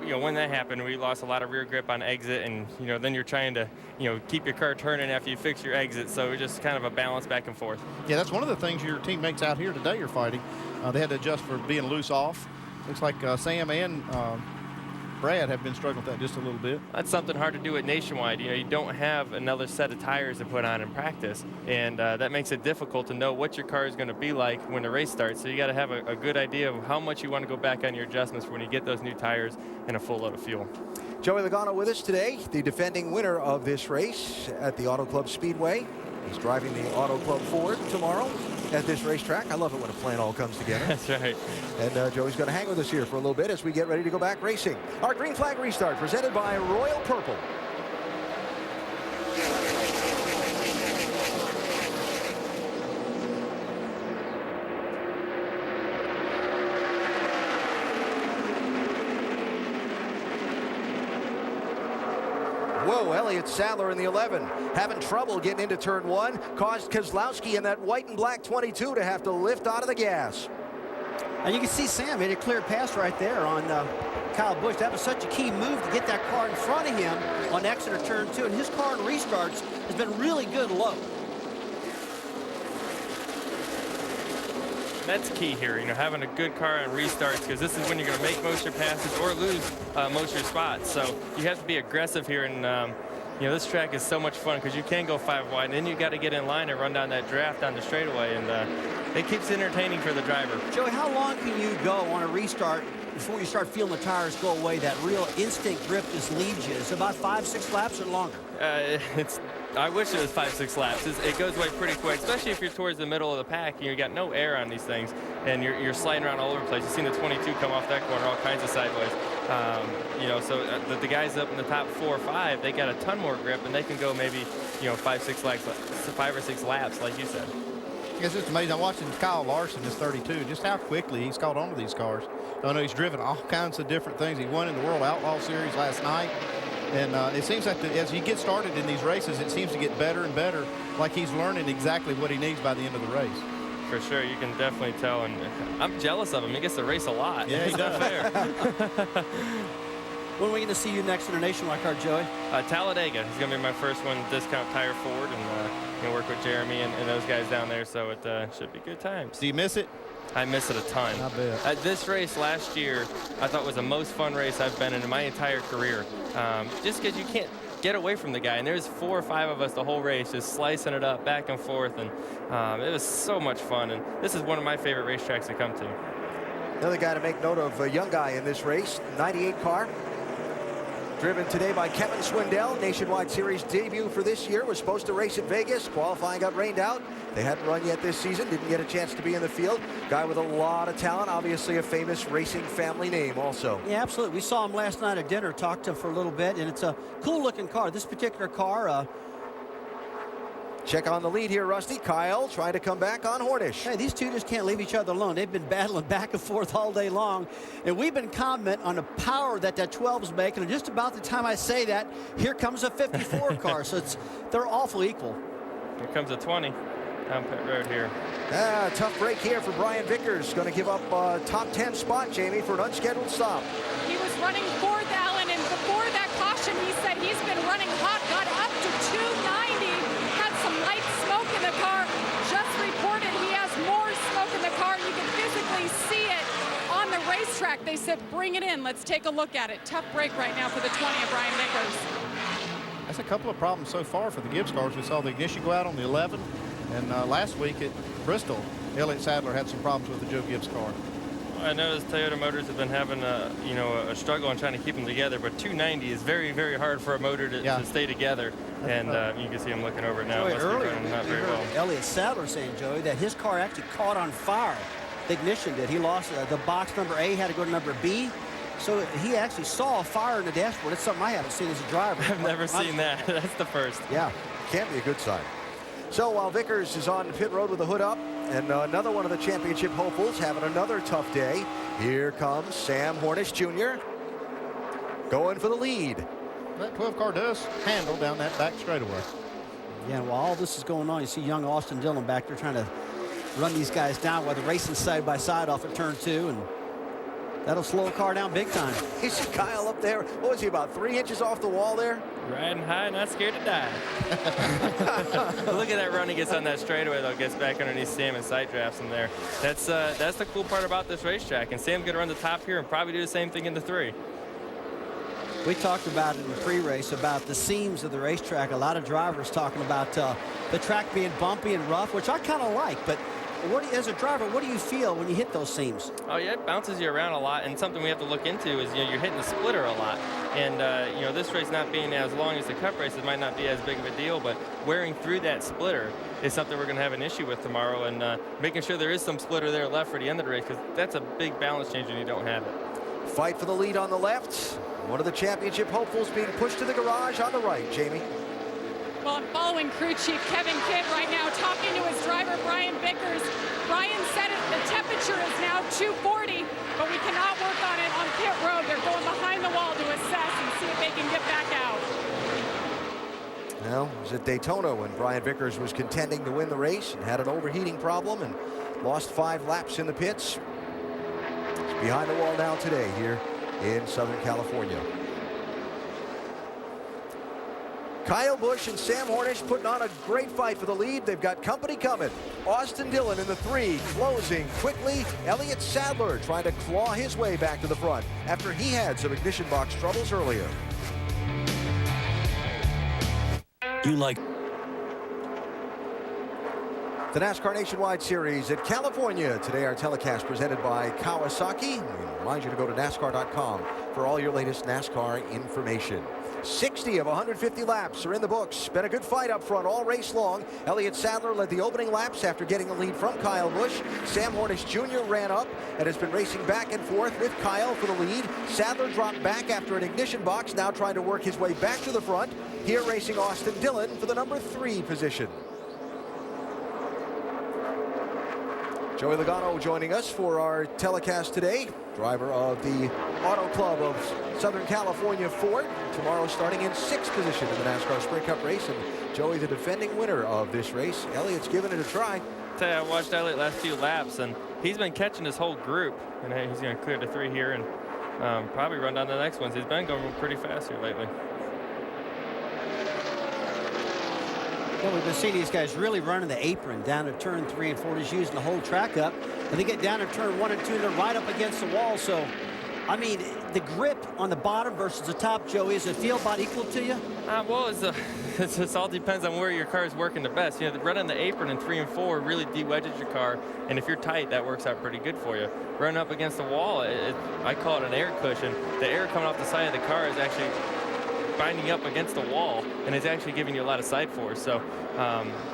you know, when that happened, we lost a lot of rear grip on exit. And, you know, then you're trying to, you know, keep your car turning after you fix your exit. So it's just kind of a balance back and forth. Yeah, that's one of the things your teammates out here today are fighting. They had to adjust for being loose off. Looks like Sam and Brad have been struggling with that just a little bit. That's something hard to do at Nationwide. You know, you don't have another set of tires to put on in practice, and that makes it difficult to know what your car is going to be like when the race starts. So you got to have a good idea of how much you want to go back on your adjustments when you get those new tires and a full load of fuel. Joey Logano with us today, the defending winner of this race at the Auto Club Speedway. He's driving the Auto Club Ford tomorrow at this racetrack. I love it when a plan all comes together. That's right. And Joey's going to hang with us here for a little bit as we get ready to go back racing. Our green flag restart presented by Royal Purple. Whoa, Elliott Sadler in the 11, having trouble getting into turn 1, caused Keselowski in that white and black 22 to have to lift out of the gas. And you can see Sam made a clear pass right there on Kyle Busch. That was such a key move to get that car in front of him on Exeter turn 2, and his car in restarts has been really good low. that's key here, having a good car on restarts, because this is when you're going to make most of your passes or lose most of your spots. So you have to be aggressive here, and this track is so much fun because you can go 5 wide, and then you got to get in line and run down that draft on the straightaway, and it keeps it entertaining for the driver. Joey, how long can you go on a restart before you start feeling the tires go away? That real instinct grip just leaves you. It's about 5-6 laps or longer. I wish it was 5-6 laps. It goes away pretty quick, especially if you're towards the middle of the pack and you got no air on these things, and you're sliding around all over the place. You've seen the 22 come off that corner all kinds of sideways. So the guys up in the top 4 or 5, they got a ton more grip, and they can go maybe 5 or 6 laps, like you said. I guess it's amazing. I'm watching Kyle Larson, this 32, just how quickly he's caught on to these cars. I know he's driven all kinds of different things. He won in the World Outlaw Series last night. And it seems like as he gets started in these races, it seems to get better and better, like he's learning exactly what he needs by the end of the race. For sure, you can definitely tell, and I'm jealous of him. He gets to race a lot. Yeah, he does. Fair. When are we going to see you next in a nationwide car, Joey? Talladega is going to be my first one, Discount Tire Ford, and work with Jeremy and those guys down there, so it should be good times. Do you miss it? I miss it a ton. I bet. This race last year, I thought was the most fun race I've been in my entire career. Just because you can't get away from the guy, and there's 4 or 5 of us the whole race just slicing it up back and forth, and it was so much fun, and this is one of my favorite racetracks to come to. Another guy to make note of, a young guy in this race, 98 car. Driven today by Kevin Swindell. Nationwide Series debut for this year. Was supposed to race at Vegas. Qualifying got rained out. They hadn't run yet this season. Didn't get a chance to be in the field. Guy with a lot of talent. Obviously a famous racing family name also. Yeah, absolutely. We saw him last night at dinner, talked to him for a little bit, and it's a cool looking car. This particular car, check on the lead here, Rusty. Kyle trying to come back on Hornish. Hey, these two just can't leave each other alone. They've been battling back and forth all day long. And we've been commenting on the power that 12 is making. And just about the time I say that, here comes a 54 car. So they're awful equal. Here comes a 20 down pit road here. Tough break here for Brian Vickers. Going to give up top 10 spot, Jamie, for an unscheduled stop. He was running 4th, Allen, and before that caution, he said he's been running hot, got up to 290. Light smoke in the car. Just reported he has more smoke in the car. You can physically see it on the racetrack. They said, bring it in. Let's take a look at it. Tough break right now for the 20 of Brian Vickers. That's a couple of problems so far for the Gibbs cars. We saw the ignition go out on the 11, and last week at Bristol, Elliott Sadler had some problems with the Joe Gibbs car. I noticed Toyota Motors have been having a struggle on trying to keep them together, but 290 is very, very hard for a motor to stay together. And you can see him looking over it now. Joey, Must be earlier, running not you very heard well. Elliott Sadler saying, Joey, that his car actually caught on fire. The ignition did. He lost the box number A, had to go to number B. So he actually saw a fire in the dashboard. It's something I haven't seen as a driver. I've never seen that. That's the first. Yeah, can't be a good sign. So while Vickers is on pit road with the hood up, and another one of the championship hopefuls having another tough day, here comes Sam Hornish Jr. going for the lead. That 12 car does handle down that back straightaway. Yeah, while all this is going on, you see young Austin Dillon back there trying to run these guys down while they're racing side by side off at turn 2, and that'll slow a car down big time. You see Kyle up there. What was he, about 3 inches off the wall there? Riding high, not scared to die. Look at that run he gets on that straightaway, though. Gets back underneath Sam and side drafts him there. That's the cool part about this racetrack. And Sam's going to run the top here and probably do the same thing in the 3. We talked about it in the pre-race about the seams of the racetrack. A lot of drivers talking about the track being bumpy and rough, which I kind of like. But as a driver, what do you feel when you hit those seams? Oh yeah, it bounces you around a lot, and something we have to look into is you're hitting the splitter a lot. And this race not being as long as the Cup races might not be as big of a deal, but wearing through that splitter is something we're going to have an issue with tomorrow, and making sure there is some splitter there left for the end of the race, because that's a big balance change when you don't have it. Fight for the lead on the left. One of the championship hopefuls being pushed to the garage on the right, Jamie. Well, I'm following crew chief Kevin Kidd right now, talking to his driver, Brian Vickers. Brian said the temperature is now 240, but we cannot work on it on pit road. They're going behind the wall to assess and see if they can get back out. Well, it was at Daytona when Brian Vickers was contending to win the race and had an overheating problem and lost 5 laps in the pits. He's behind the wall now today here in Southern California. Kyle Busch and Sam Hornish putting on a great fight for the lead. They've got company coming. Austin Dillon in the 3, closing quickly. Elliott Sadler trying to claw his way back to the front after he had some ignition box troubles earlier. You like the NASCAR Nationwide Series at California. Today our telecast presented by Kawasaki. We remind you to go to NASCAR.com for all your latest NASCAR information. 60 of 150 laps are in the books. Been a good fight up front all race long. Elliott Sadler led the opening laps after getting the lead from Kyle Busch. Sam Hornish Jr. ran up and has been racing back and forth with Kyle for the lead. Sadler dropped back after an ignition box, now trying to work his way back to the front. Here racing Austin Dillon for the number 3 position. Joey Logano joining us for our telecast today. Driver of the Auto Club of Southern California Ford. Tomorrow starting in 6th position in the NASCAR Sprint Cup race. And Joey, the defending winner of this race. Elliott's given it a try. I watched Elliott last few laps, and he's been catching his whole group. And he's going to clear the 3 here and probably run down the next ones. He's been going pretty fast here lately. Yeah, we've been seeing these guys really running the apron down to turn 3 and 4. Just using the whole track up. And they get down to turn 1 and 2, and they're right up against the wall. So, I mean, the grip on the bottom versus the top, Joey, does it feel about equal to you? Well, it all depends on where your car is working the best. You know, running the apron in 3 and 4 really de-wedges your car, and if you're tight, that works out pretty good for you. Running up against the wall, I call it an air cushion. The air coming off the side of the car is actually binding up against the wall, and it's actually giving you a lot of side force. So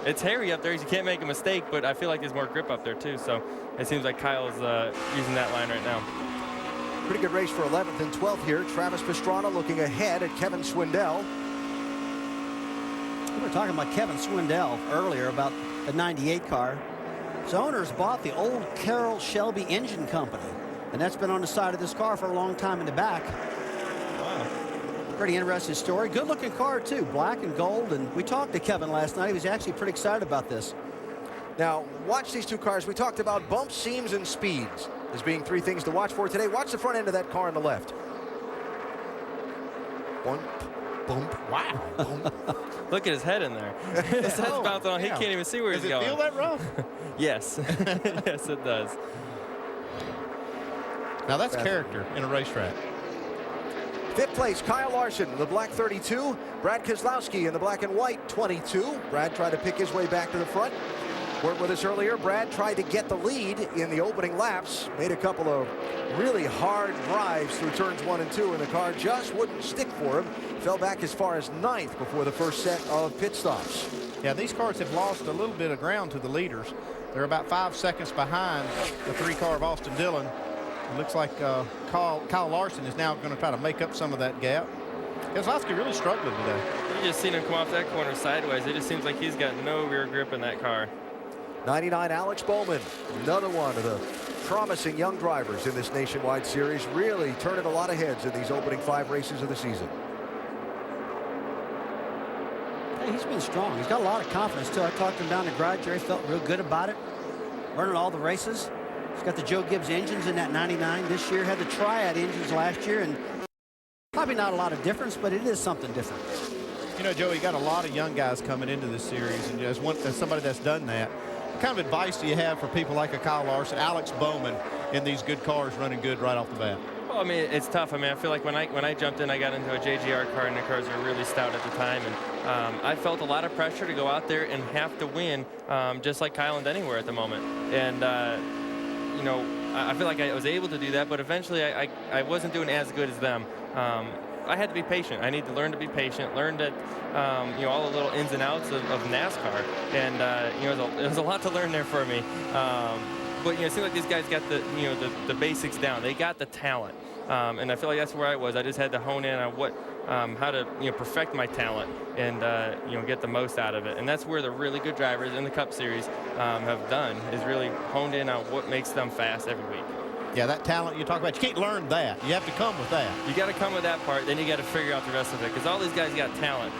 it's hairy up there. You can't make a mistake, but I feel like there's more grip up there too. So it seems like Kyle's using that line right now. Pretty good race for 11th and 12th here. Travis Pastrana looking ahead at Kevin Swindell. We were talking about Kevin Swindell earlier about the 98 car. His owners bought the old Carroll Shelby engine company, and that's been on the side of this car for a long time in the back. Wow. Pretty interesting story. Good looking car too, black and gold. And we talked to Kevin last night. He was actually pretty excited about this. Now, watch these 2 cars. We talked about bumps, seams, and speeds as being 3 things to watch for today. Watch the front end of that car on the left. Bump, bump, wow. Bump. Look at his head in there. His head's bouncing on. He can't even see where he's going. Does it feel that rough? Yes. Yes, it does. Now, that's character in a racetrack. 5th place, Kyle Larson in the black 32. Brad Keselowski in the black and white 22. Brad tried to pick his way back to the front. Weren't with us earlier. Brad tried to get the lead in the opening laps. Made a couple of really hard drives through turns 1 and 2, and the car just wouldn't stick for him. Fell back as far as 9th before the first set of pit stops. Yeah, these cars have lost a little bit of ground to the leaders. They're about 5 seconds behind the 3 car of Austin Dillon. It looks like Kyle Larson is now going to try to make up some of that gap. Keselowski really struggling today. You just seen him come off that corner sideways. It just seems like he's got no rear grip in that car. 99 Alex Bowman, another one of the promising young drivers in this Nationwide Series, really turning a lot of heads in these opening 5 races of the season. Hey, he's been strong. He's got a lot of confidence too. I talked to him down the garage. Jerry felt real good about it. Running all the races. He's got the Joe Gibbs engines in that 99 this year. Had the Triad engines last year, and probably not a lot of difference, but it is something different. You know, Joey, you got a lot of young guys coming into this series, and as somebody that's done that, what kind of advice do you have for people like a Kyle Larson, Alex Bowman, in these good cars running good right off the bat? Well, I mean, it's tough. I mean, I feel like when I jumped in, I got into a JGR car, and the cars were really stout at the time, and I felt a lot of pressure to go out there and have to win, just like Kyle and Denny were at the moment. And you know, I feel like I was able to do that, but eventually I wasn't doing as good as them. I had to be patient. I need to learn to be patient, learn that, you know, all the little ins and outs of NASCAR. And, you know, there's a lot to learn there for me. But, you know, it seems like these guys got the, you know, the basics down. They got the talent. And I feel like that's where I was. I just had to hone in on what, how to, you know, perfect my talent and, you know, get the most out of it. And that's where the really good drivers in the Cup Series have done, is really honed in on what makes them fast every week. Yeah, that talent you talk about, you can't learn that. You have to come with that. You got to come with that part, then you got to figure out the rest of it, because all these guys got talent.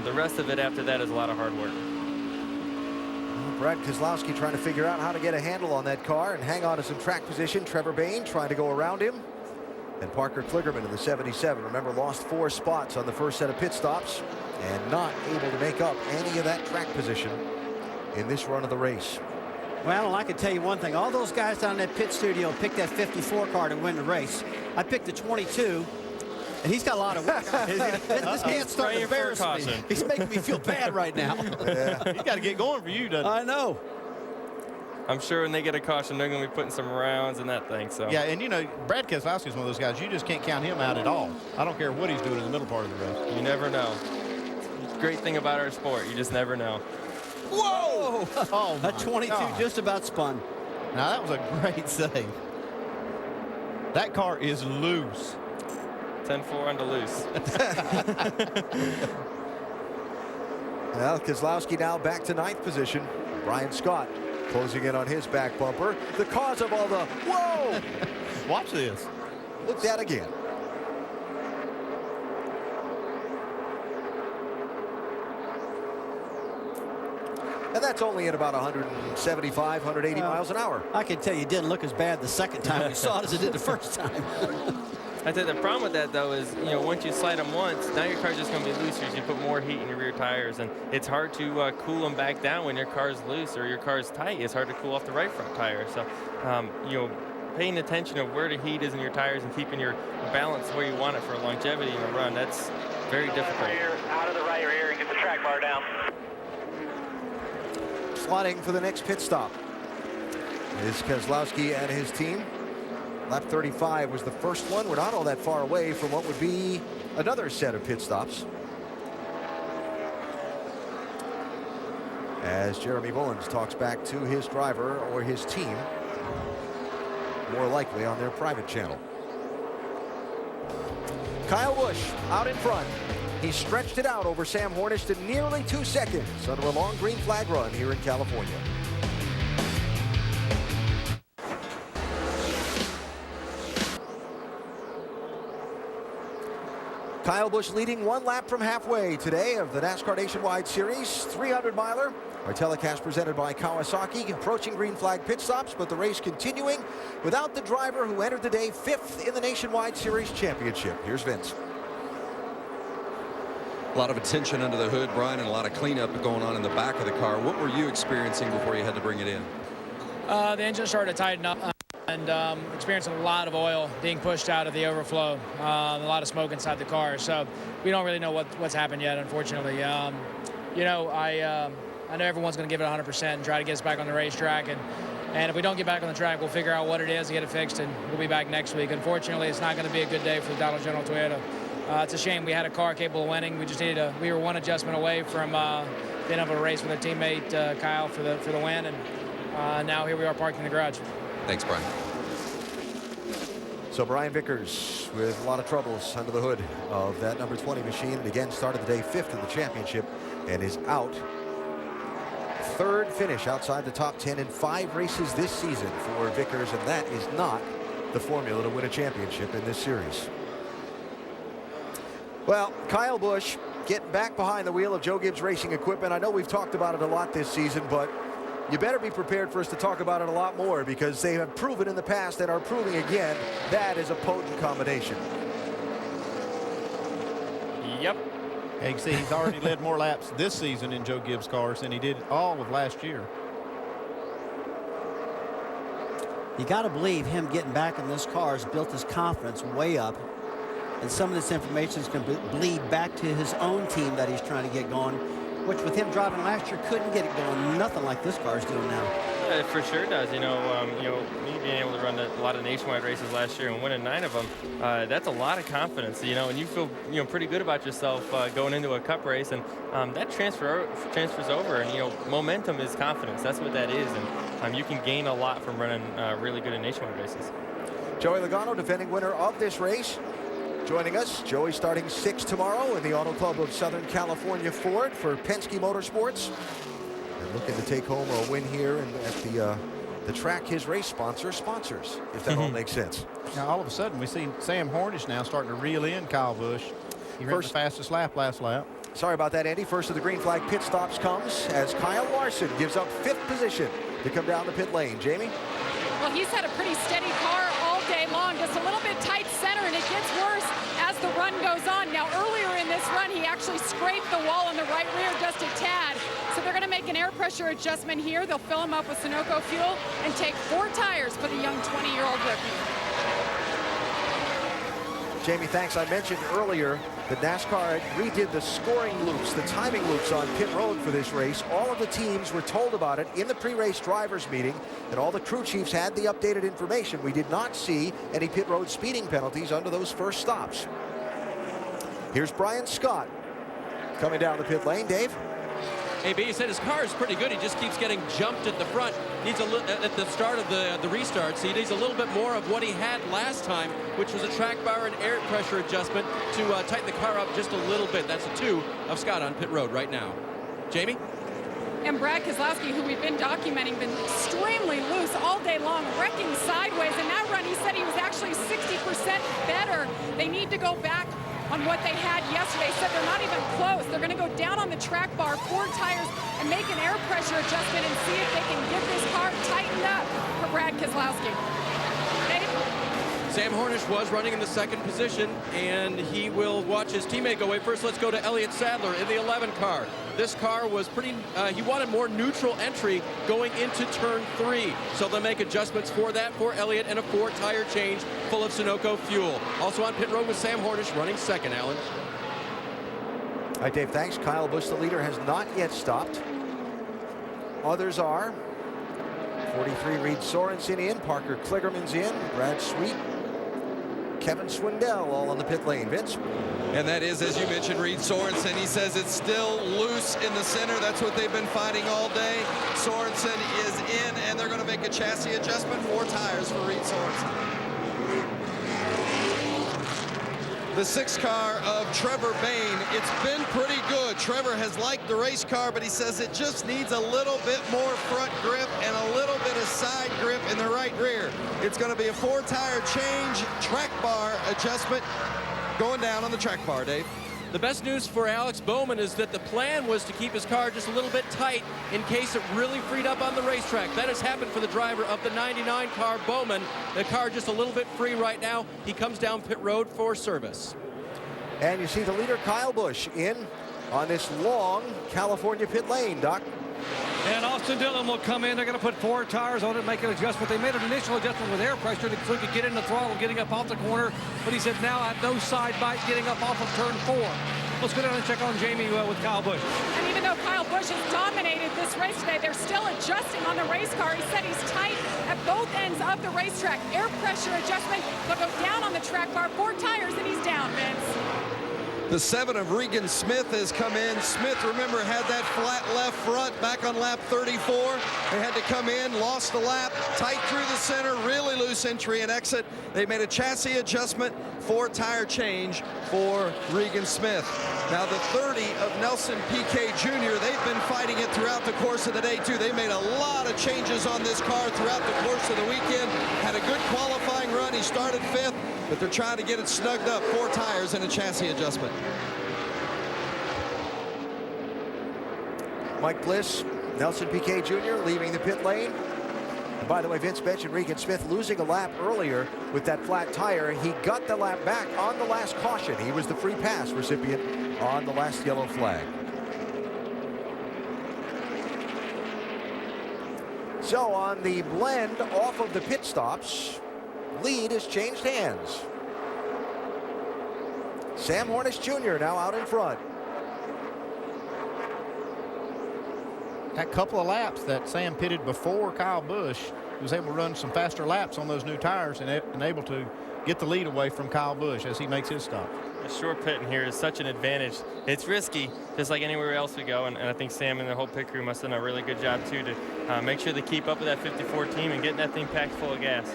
The rest of it after that is a lot of hard work. Well, Brad Keselowski trying to figure out how to get a handle on that car and hang on to some track position. Trevor Bayne trying to go around him. And Parker Kligerman in the 77. Remember, lost 4 spots on the first set of pit stops and not able to make up any of that track position in this run of the race. Well, I can tell you one thing. All those guys down in that pit studio picked that 54 car to win the race. I picked the 22. And he's got a lot of work. This can't start to embarrass me. He's making me feel bad right now. Yeah. He's got to get going for you, doesn't he? I know. I'm sure when they get a caution, they're going to be putting some rounds in that thing. So yeah, and you know, Brad Keselowski is one of those guys. You just can't count him out at all. I don't care what he's doing in the middle part of the race. You never know. Great thing about our sport, you just never know. Whoa! Oh, that 22 God. just about spun. Now that was a great save. That car is loose. 10-4 on the loose. Well, Keselowski now back to 9th position. Brian Scott closing in on his back bumper. The cause of all the whoa! Watch this. Look at that again. And that's only at about 175, 180 miles an hour. I can tell you it didn't look as bad the second time we saw it as it did the first time. I think the problem with that, though, is, you know, once you slide them once, now your car's just going to be looser as you put more heat in your rear tires. And it's hard to cool them back down when your car's loose or your car's tight. It's hard to cool off the right front tire. So, you know, paying attention of where the heat is in your tires and keeping your balance where you want it for longevity in a run, that's very difficult. Out of the right rear and get the track bar down. Slotting for the next pit stop is Keselowski and his team. Lap 35 was the first one. We're not all that far away from what would be another set of pit stops, as Jeremy Bullins talks back to his driver or his team, more likely on their private channel. Kyle Busch out in front. He stretched it out over Sam Hornish to nearly 2 seconds under a long green flag run here in California. Kyle Busch leading 1 lap from halfway today of the NASCAR Nationwide Series 300-miler. Our telecast presented by Kawasaki, approaching green flag pit stops, but the race continuing without the driver who entered the day 5th in the Nationwide Series Championship. Here's Vince. A lot of attention under the hood, Brian, and a lot of cleanup going on in the back of the car. What were you experiencing before you had to bring it in? The engine started to tighten up and experiencing a lot of oil being pushed out of the overflow. A lot of smoke inside the car. So we don't really know what's happened yet, unfortunately. You know, I know everyone's going to give it 100% and try to get us back on the racetrack. And if we don't get back on the track, we'll figure out what it is, get it fixed, and we'll be back next week. Unfortunately, it's not going to be a good day for the Dollar General Toyota. It's a shame. We had a car capable of winning. We just needed we were one adjustment away from being able to race with our teammate Kyle for the win, and now here we are parked in the garage. Thanks, Brian. So Brian Vickers with a lot of troubles under the hood of that number 20 machine, and again started the day 5th in the championship and is out. 3rd finish outside the top 10 in 5 races this season for Vickers, and that is not the formula to win a championship in this series. Well, Kyle Busch getting back behind the wheel of Joe Gibbs Racing Equipment. I know we've talked about it a lot this season, but you better be prepared for us to talk about it a lot more, because they have proven in the past and are proving again that is a potent combination. Yep. And you can see he's already led more laps this season in Joe Gibbs cars than he did all of last year. You got to believe him getting back in this car has built his confidence way up. And some of this information is going to bleed back to his own team that he's trying to get going, which with him driving last year couldn't get it going. Nothing like this car is doing now. It for sure does. You know, me being able to run a lot of nationwide races last year and winning 9 of them, that's a lot of confidence, you know, and you feel, you know, pretty good about yourself going into a cup race, and that transfers over, and, you know, momentum is confidence. That's what that is, and you can gain a lot from running really good in nationwide races. Joey Logano, defending winner of this race, joining us. Joey starting 6th tomorrow in the Auto Club of Southern California Ford for Penske Motorsports. And looking to take home a win here at the track his race sponsor sponsors, if that all makes sense. Now, all of a sudden, we see Sam Hornish now starting to reel in Kyle Busch. He ran the fastest lap last lap. Sorry about that, Andy. First of the green flag pit stops comes as Kyle Larson gives up 5th position to come down the pit lane. Jamie? Well, he's had a pretty steady car all day long. Just a little bit tight center, and it gets worse as the run goes on. Now, earlier in this run, he actually scraped the wall on the right rear just a tad. So they're going to make an air pressure adjustment here. They'll fill him up with Sunoco fuel and take 4 tires for the young 20-year-old rookie. Jamie, thanks. I mentioned earlier that NASCAR redid the scoring loops, the timing loops on pit road for this race. All of the teams were told about it in the pre-race drivers meeting, and all the crew chiefs had the updated information. We did not see any pit road speeding penalties under those first stops. Here's Brian Scott coming down the pit lane. Dave? AB, he said his car is pretty good. He just keeps getting jumped at the front. Needs at the start of the restart, so he needs a little bit more of what he had last time, which was a track bar and air pressure adjustment to tighten the car up just a little bit. That's a 2 of Scott on pit road right now. Jamie? And Brad Keselowski, who we've been documenting, been extremely loose all day long, wrecking sideways. In that run, he said he was actually 60% better. They need to go back on what they had yesterday. Said they're not even close. They're going to go down on the track bar, 4 tires, and make an air pressure adjustment and see if they can get this car tightened up for Brad Keselowski. Dave? Sam Hornish was running in the 2nd position, and he will watch his teammate go away. First, let's go to Elliott Sadler in the 11 car. This car was pretty, he wanted more neutral entry going into turn 3. So they'll make adjustments for that for Elliott and a 4 tire change full of Sunoco fuel. Also on pit road with Sam Hornish running 2nd, Alan. All right, Dave, thanks. Kyle Busch, the leader, has not yet stopped. Others are 43, Reed Sorensen in, Parker Kligerman's in, Brad Sweet, Kevin Swindell all on the pit lane. Vince? And that is, as you mentioned, Reed Sorensen. He says it's still loose in the center. That's what they've been fighting all day. Sorensen is in, and they're going to make a chassis adjustment, 4 tires for Reed Sorensen. The 6th car of Trevor Bayne, it's been pretty good. Trevor has liked the race car, but he says it just needs a little bit more front grip and a little bit of side grip in the right rear. It's going to be a 4 tire change, track bar adjustment going down on the track bar, Dave. The best news for Alex Bowman is that the plan was to keep his car just a little bit tight in case it really freed up on the racetrack. That has happened for the driver of the 99 car, Bowman. The car just a little bit free right now. He comes down pit road for service. And you see the leader, Kyle Busch, in on this long California pit lane, Doc. And Austin Dillon will come in. They're going to put 4 tires on it and make an adjustment. They made an initial adjustment with air pressure so he could get in the throttle, getting up off the corner. But he said now I have no side bite getting up off of turn 4. Let's go down and check on Jamie with Kyle Busch. And even though Kyle Busch has dominated this race today, they're still adjusting on the race car. He said he's tight at both ends of the racetrack. Air pressure adjustment. They'll go down on the track bar, 4 tires, and he's down, Vince. The 7 of Regan Smith has come in. Smith, remember, had that flat left front back on lap 34. They had to come in, lost the lap, tight through the center, really loose entry and exit. They made a chassis adjustment, 4 tire change for Regan Smith. Now the 30 of Nelson Piquet Jr., they've been fighting it throughout the course of the day too. They made a lot of changes on this car throughout the course of the weekend. Had a good qualifying run. He started 5th, but they're trying to get it snugged up. 4 tires and a chassis adjustment. Mike Bliss, Nelson Piquet Jr. leaving the pit lane. And by the way, Vince mentioned Regan Smith losing a lap earlier with that flat tire. He got the lap back on the last caution. He was the free pass recipient on the last yellow flag. So on the blend off of the pit stops, lead has changed hands. Sam Hornish Jr. now out in front. That couple of laps that Sam pitted before Kyle Busch, he was able to run some faster laps on those new tires and able to get the lead away from Kyle Busch as he makes his stop. A short pit in here is such an advantage. It's risky, just like anywhere else we go, and I think Sam and the whole pit crew must have done a really good job, too, to make sure they keep up with that 54 team and getting that thing packed full of gas.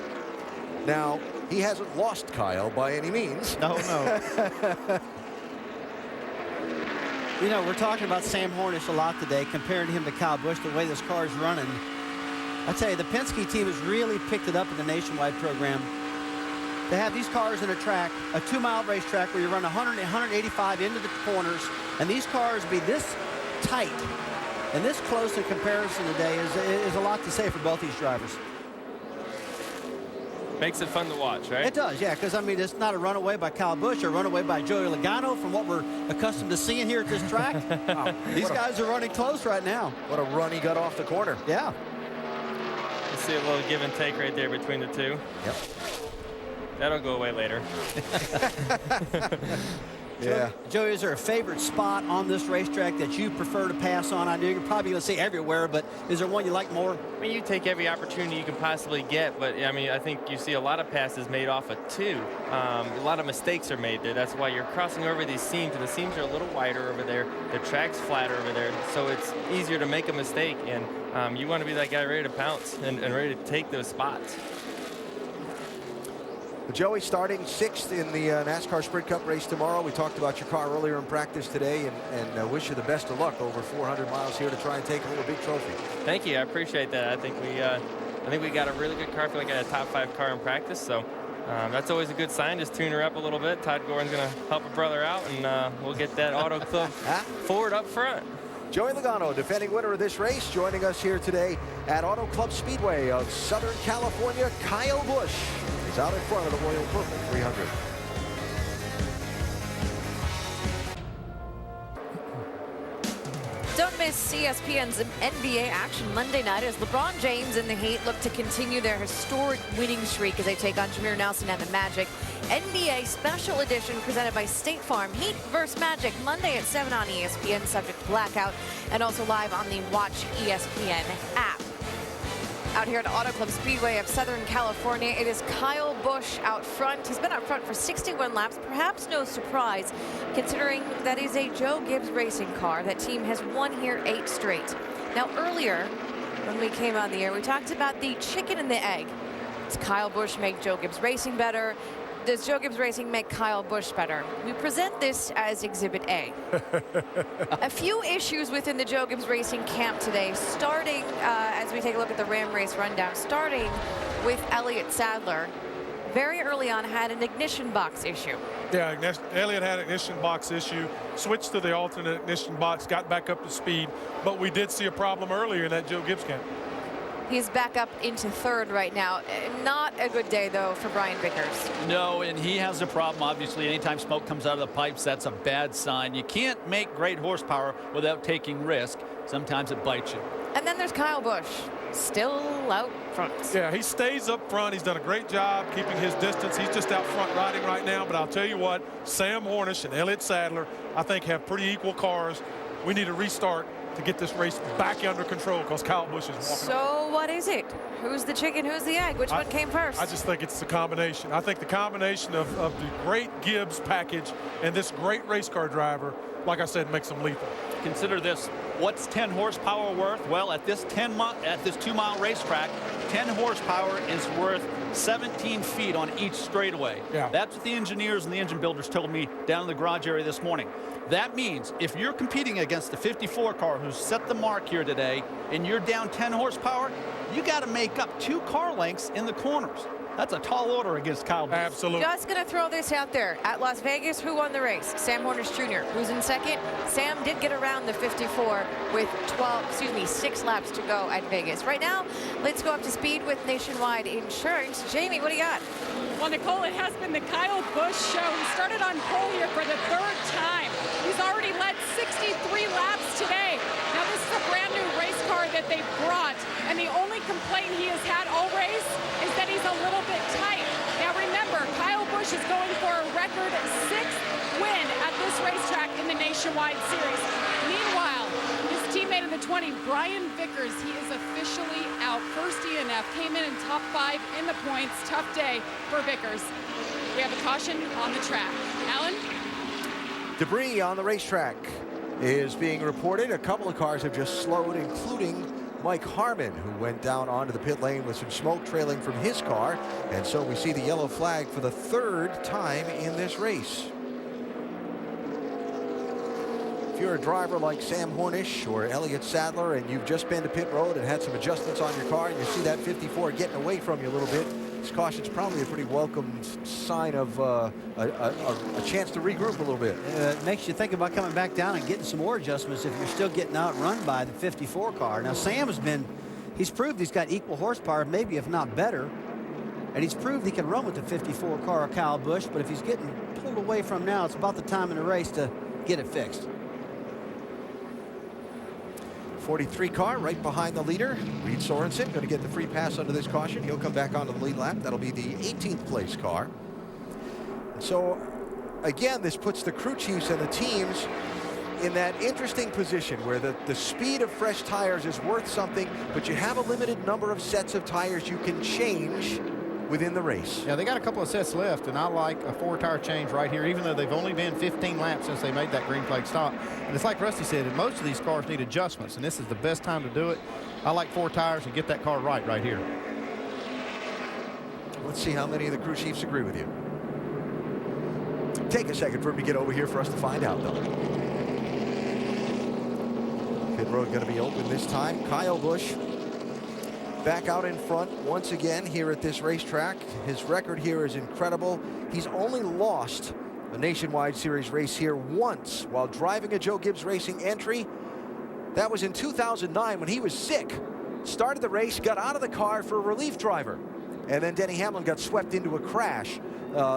Now, he hasn't lost Kyle by any means. No, no. You know, we're talking about Sam Hornish a lot today, comparing him to Kyle Busch, the way this car is running. I tell you, the Penske team has really picked it up in the Nationwide program. They have these cars in a track, a 2-mile racetrack where you run 100 and 185 into the corners, and these cars be this tight and this close in comparison today is a lot to say for both these drivers. makes it fun to watch, right? It does, yeah, because, I mean, it's not a runaway by Kyle Busch or a runaway by Joey Logano from what we're accustomed to seeing here at this track. Wow. These guys are running close right now. What a run he got off the corner. Yeah. You see a little give and take right there between the two. Yep. That'll go away later. Yeah. Joey, is there a favorite spot on this racetrack that you prefer to pass on? I know you're probably going to see everywhere, but is there one you like more? I mean, you take every opportunity you can possibly get, but I mean, I think you see a lot of passes made off of 2. A lot of mistakes are made there. That's why you're crossing over these seams, and the seams are a little wider over there. The track's flatter over there, so it's easier to make a mistake, and you want to be that guy ready to pounce and ready to take those spots. Joey starting 6th in the NASCAR Sprint Cup race tomorrow. We talked about your car earlier in practice today, and wish you the best of luck over 400 miles here to try and take home a big trophy. Thank you. I appreciate that. I think we got a really good car. I feel like I got a top 5 car in practice, so that's always a good sign. Just tune her up a little bit. Todd Gordon's going to help a brother out, and we'll get that Auto Club Ford up front. Joey Logano, defending winner of this race, joining us here today at Auto Club Speedway of Southern California. Kyle Busch is out in front of the Royal Purple 300. Don't miss ESPN's NBA action Monday night as LeBron James and the Heat look to continue their historic winning streak as they take on Jameer Nelson and the Magic. NBA Special Edition presented by State Farm. Heat vs. Magic Monday at 7 on ESPN, subject to blackout, and also live on the Watch ESPN app. Out here at Auto Club Speedway of Southern California, it is Kyle Busch out front. He's been out front for 61 laps, perhaps no surprise, considering that is a Joe Gibbs racing car. That team has won here 8 straight. Now, earlier, when we came on the air, we talked about the chicken and the egg. Does Kyle Busch make Joe Gibbs Racing better? Does Joe Gibbs Racing make Kyle Busch better? We present this as Exhibit A. A few issues within the Joe Gibbs Racing camp today, starting as we take a look at the Ram race rundown, starting with Elliott Sadler. Very early on had an ignition box issue. Yeah, Elliott had an ignition box issue, switched to the alternate ignition box, got back up to speed, but we did see a problem earlier in that Joe Gibbs camp. He's back up into 3rd right now. Not a good day, though, for Brian Vickers. No, and he has a problem, obviously. Anytime smoke comes out of the pipes, that's a bad sign. You can't make great horsepower without taking risk. Sometimes it bites you. And then there's Kyle Busch, still out front. Yeah, he stays up front. He's done a great job keeping his distance. He's just out front riding right now. But I'll tell you what, Sam Hornish and Elliott Sadler, I think, have pretty equal cars. We need a restart to get this race back under control because Kyle Busch is walking. So what is it? Who's the chicken? Who's the egg? Which one came first? I just think it's the combination. I think the combination of the great Gibbs package and this great race car driver, like I said, makes them lethal. Consider this. What's 10 horsepower worth? Well, at this 2-mile racetrack, 10 horsepower is worth 17 feet on each straightaway. Yeah. That's what the engineers and the engine builders told me down in the garage area this morning. That means if you're competing against the 54 car who's set the mark here today and you're down 10 horsepower, you got to make up 2 car lengths in the corners. That's a tall order against Kyle Busch. Absolutely. Just going to throw this out there. At Las Vegas, who won the race? Sam Hornish Jr. Who's in 2nd? Sam did get around the 54 with 6 laps to go at Vegas. Right now, let's go up to speed with Nationwide Insurance. Jamie, what do you got? Well, Nicole, it has been the Kyle Busch show. He started on pole here for the 3rd time. He's already led 63 laps today. Now, this is a brand new race car that they brought, and the only complaint he has had all race is that he's a little bit tight. Now, remember, Kyle Busch is going for a record 6th win at this racetrack in the Nationwide Series. Meanwhile, his teammate in the 20, Brian Vickers, he is officially out. First DNF, came in top 5 in the points. Tough day for Vickers. We have a caution on the track. Alan? Debris on the racetrack is being reported. A couple of cars have just slowed, including Mike Harmon, who went down onto the pit lane with some smoke trailing from his car. And so we see the yellow flag for the 3rd time in this race. If you're a driver like Sam Hornish or Elliott Sadler and you've just been to pit road and had some adjustments on your car and you see that 54 getting away from you a little bit, this caution's probably a pretty welcome sign of a chance to regroup a little bit. It makes you think about coming back down and getting some more adjustments if you're still getting outrun by the 54 car. Now, Sam he's proved he's got equal horsepower, maybe if not better. And he's proved he can run with the 54 car of Kyle Busch, but if he's getting pulled away from now, it's about the time in the race to get it fixed. 43 car right behind the leader. Reed Sorensen going to get the free pass under this caution. He'll come back onto the lead lap. That'll be the 18th place car. And so, again, this puts the crew chiefs and the teams in that interesting position where the speed of fresh tires is worth something, but you have a limited number of sets of tires you can change within the race. Yeah, they got a couple of sets left, and I like a 4-tire change right here, even though they've only been 15 laps since they made that green flag stop. And it's like Rusty said, most of these cars need adjustments, and this is the best time to do it. I like 4 tires and get that car right here. Let's see how many of the crew chiefs agree with you. Take a second for him to get over here for us to find out, though. Pit road going to be open this time. Kyle Busch back out in front once again here at this racetrack. His record here is incredible. He's only lost a Nationwide Series race here once while driving a Joe Gibbs Racing entry. That was in 2009 when he was sick. Started the race, got out of the car for a relief driver. And then Denny Hamlin got swept into a crash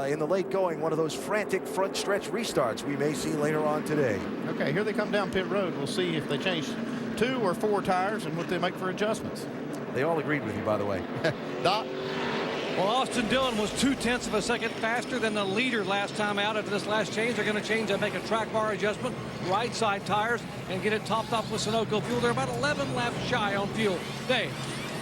in the late going, one of those frantic front stretch restarts we may see later on today. Okay, here they come down pit road. We'll see if they change 2 or 4 tires and what they make for adjustments. They all agreed with you, by the way. Doc? Well, Austin Dillon was 0.2 of a second faster than the leader last time out. After this last change, they're going to change and make a track bar adjustment, right side tires, and get it topped off with Sunoco fuel. They're about 11 laps shy on fuel. Dave.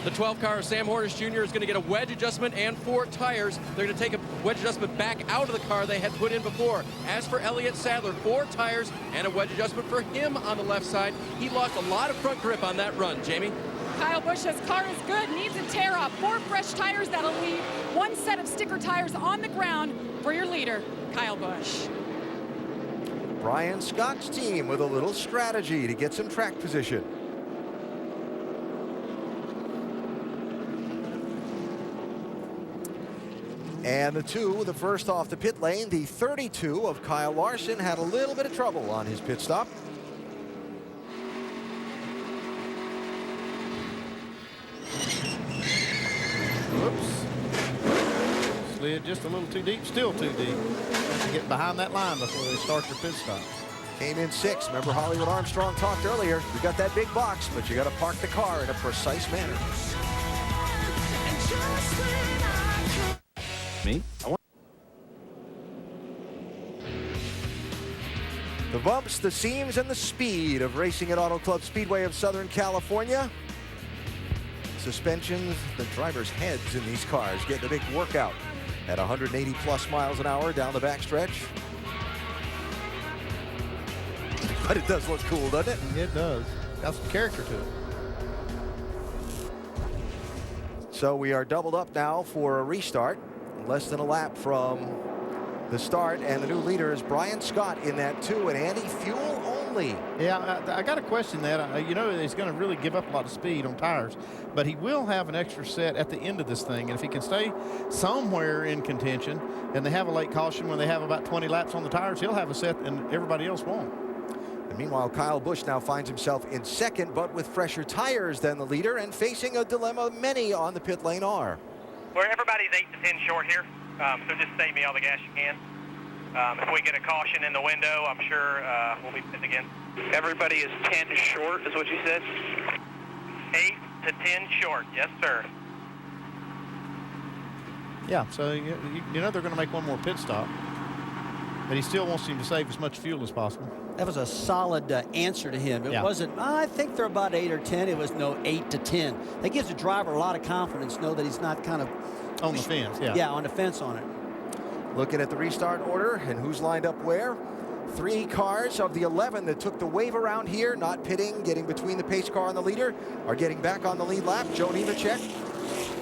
The 12 car of Sam Hornish Jr. is going to get a wedge adjustment and 4 tires. They're going to take a wedge adjustment back out of the car they had put in before. As for Elliott Sadler, 4 tires and a wedge adjustment for him on the left side. He lost a lot of front grip on that run. Jamie? Kyle Busch's car is good, needs a tear off. 4 fresh tires that'll leave 1 set of sticker tires on the ground for your leader, Kyle Busch. Brian Scott's team with a little strategy to get some track position. And the first off the pit lane, the 32 of Kyle Larson had a little bit of trouble on his pit stop. Whoops. Slid just a little too deep, still too deep. Get behind that line before they start your pit stop. Came in 6th. Remember Hollywood Armstrong talked earlier. You got that big box, but you got to park the car in a precise manner. Me? The bumps, the seams, and the speed of racing at Auto Club Speedway of Southern California. Suspensions, the drivers' heads in these cars getting a big workout at 180 plus miles an hour down the backstretch. But it does look cool, doesn't it? It does. Got some character to it. So we are doubled up now for a restart. Less than a lap from the start, and the new leader is Brian Scott in that 2, and Andy, fuel only. Yeah, I got to question that. You know, he's going to really give up a lot of speed on tires, but he will have an extra set at the end of this thing, and if he can stay somewhere in contention, and they have a late caution when they have about 20 laps on the tires, he'll have a set and everybody else won't. And meanwhile, Kyle Busch now finds himself in 2nd, but with fresher tires than the leader, and facing a dilemma many on the pit lane are. Where everybody's 8 to 10 short here, so just save me all the gas you can. If we get a caution in the window, I'm sure we'll be pitting again. Everybody is 10 short, is what you said? 8 to 10 short, yes, sir. Yeah, so you know they're going to make one more pit stop, but he still wants him to save as much fuel as possible. That was a solid answer to him. It wasn't, I think they're about 8 or 10. It was no 8 to 10. That gives the driver a lot of confidence, know that he's not kind of on the fence. Yeah, on the fence on it. Looking at the restart order and who's lined up where. 3 cars of the 11 that took the wave around here, not pitting, getting between the pace car and the leader, are getting back on the lead lap. Joe Nemechek,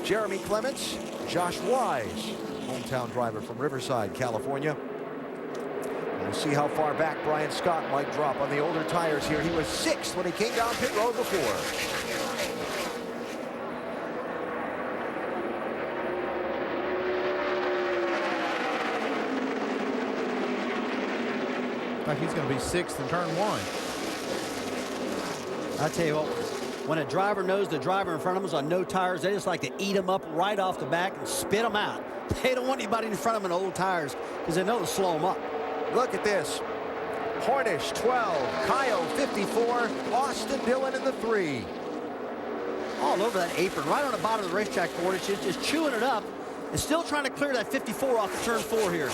Jeremy Clements, Josh Wise, hometown driver from Riverside, California. We'll see how far back Brian Scott might drop on the older tires here. He was 6th when he came down pit road before. Like he's going to be 6th in turn 1. I tell you what, When a driver knows the driver in front of them is on no tires, they just like to eat them up right off the back and spit them out. They don't want anybody in front of them in old tires because they know they'll slow them up. Look at this. Hornish 12, Kyle 54, Austin Dillon in the 3. All over that apron, right on the bottom of the racetrack. Hornish is just chewing it up and still trying to clear that 54 off the turn 4 here.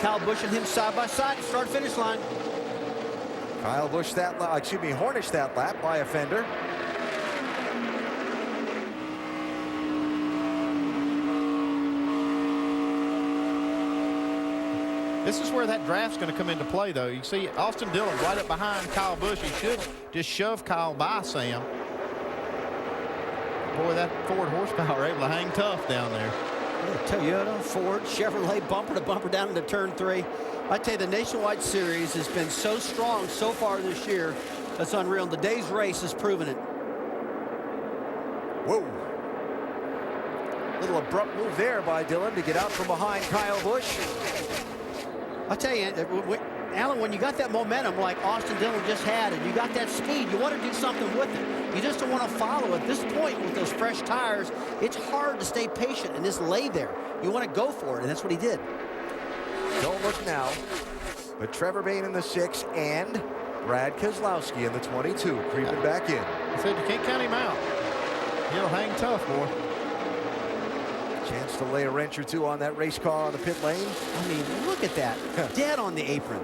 Kyle Busch and him side by side, start finish line. Kyle Busch that lap, Hornish that lap by a fender. This is where that draft's going to come into play, though. You see Austin Dillon right up behind Kyle Busch. He should just shove Kyle by Sam. Boy, that Ford horsepower able to hang tough down there. Yeah, Toyota, Ford, Chevrolet, bumper to bumper down into turn 3. I tell you, the Nationwide Series has been so strong so far this year. That's unreal. Today's race has proven it. Whoa. Little abrupt move there by Dillon to get out from behind Kyle Busch. I tell you, Alan, when you got that momentum like Austin Dillon just had, and you got that speed, you want to do something with it. You just don't want to follow. At this point, with those fresh tires, it's hard to stay patient and just lay there. You want to go for it, and that's what he did. Don't look now, but Trevor Bayne in the 6 and Brad Keselowski in the 22 creeping back in. I said you can't count him out. He'll hang tough, boy. Chance to lay a wrench or two on that race car on the pit lane. I mean, look at that. Dead on the apron.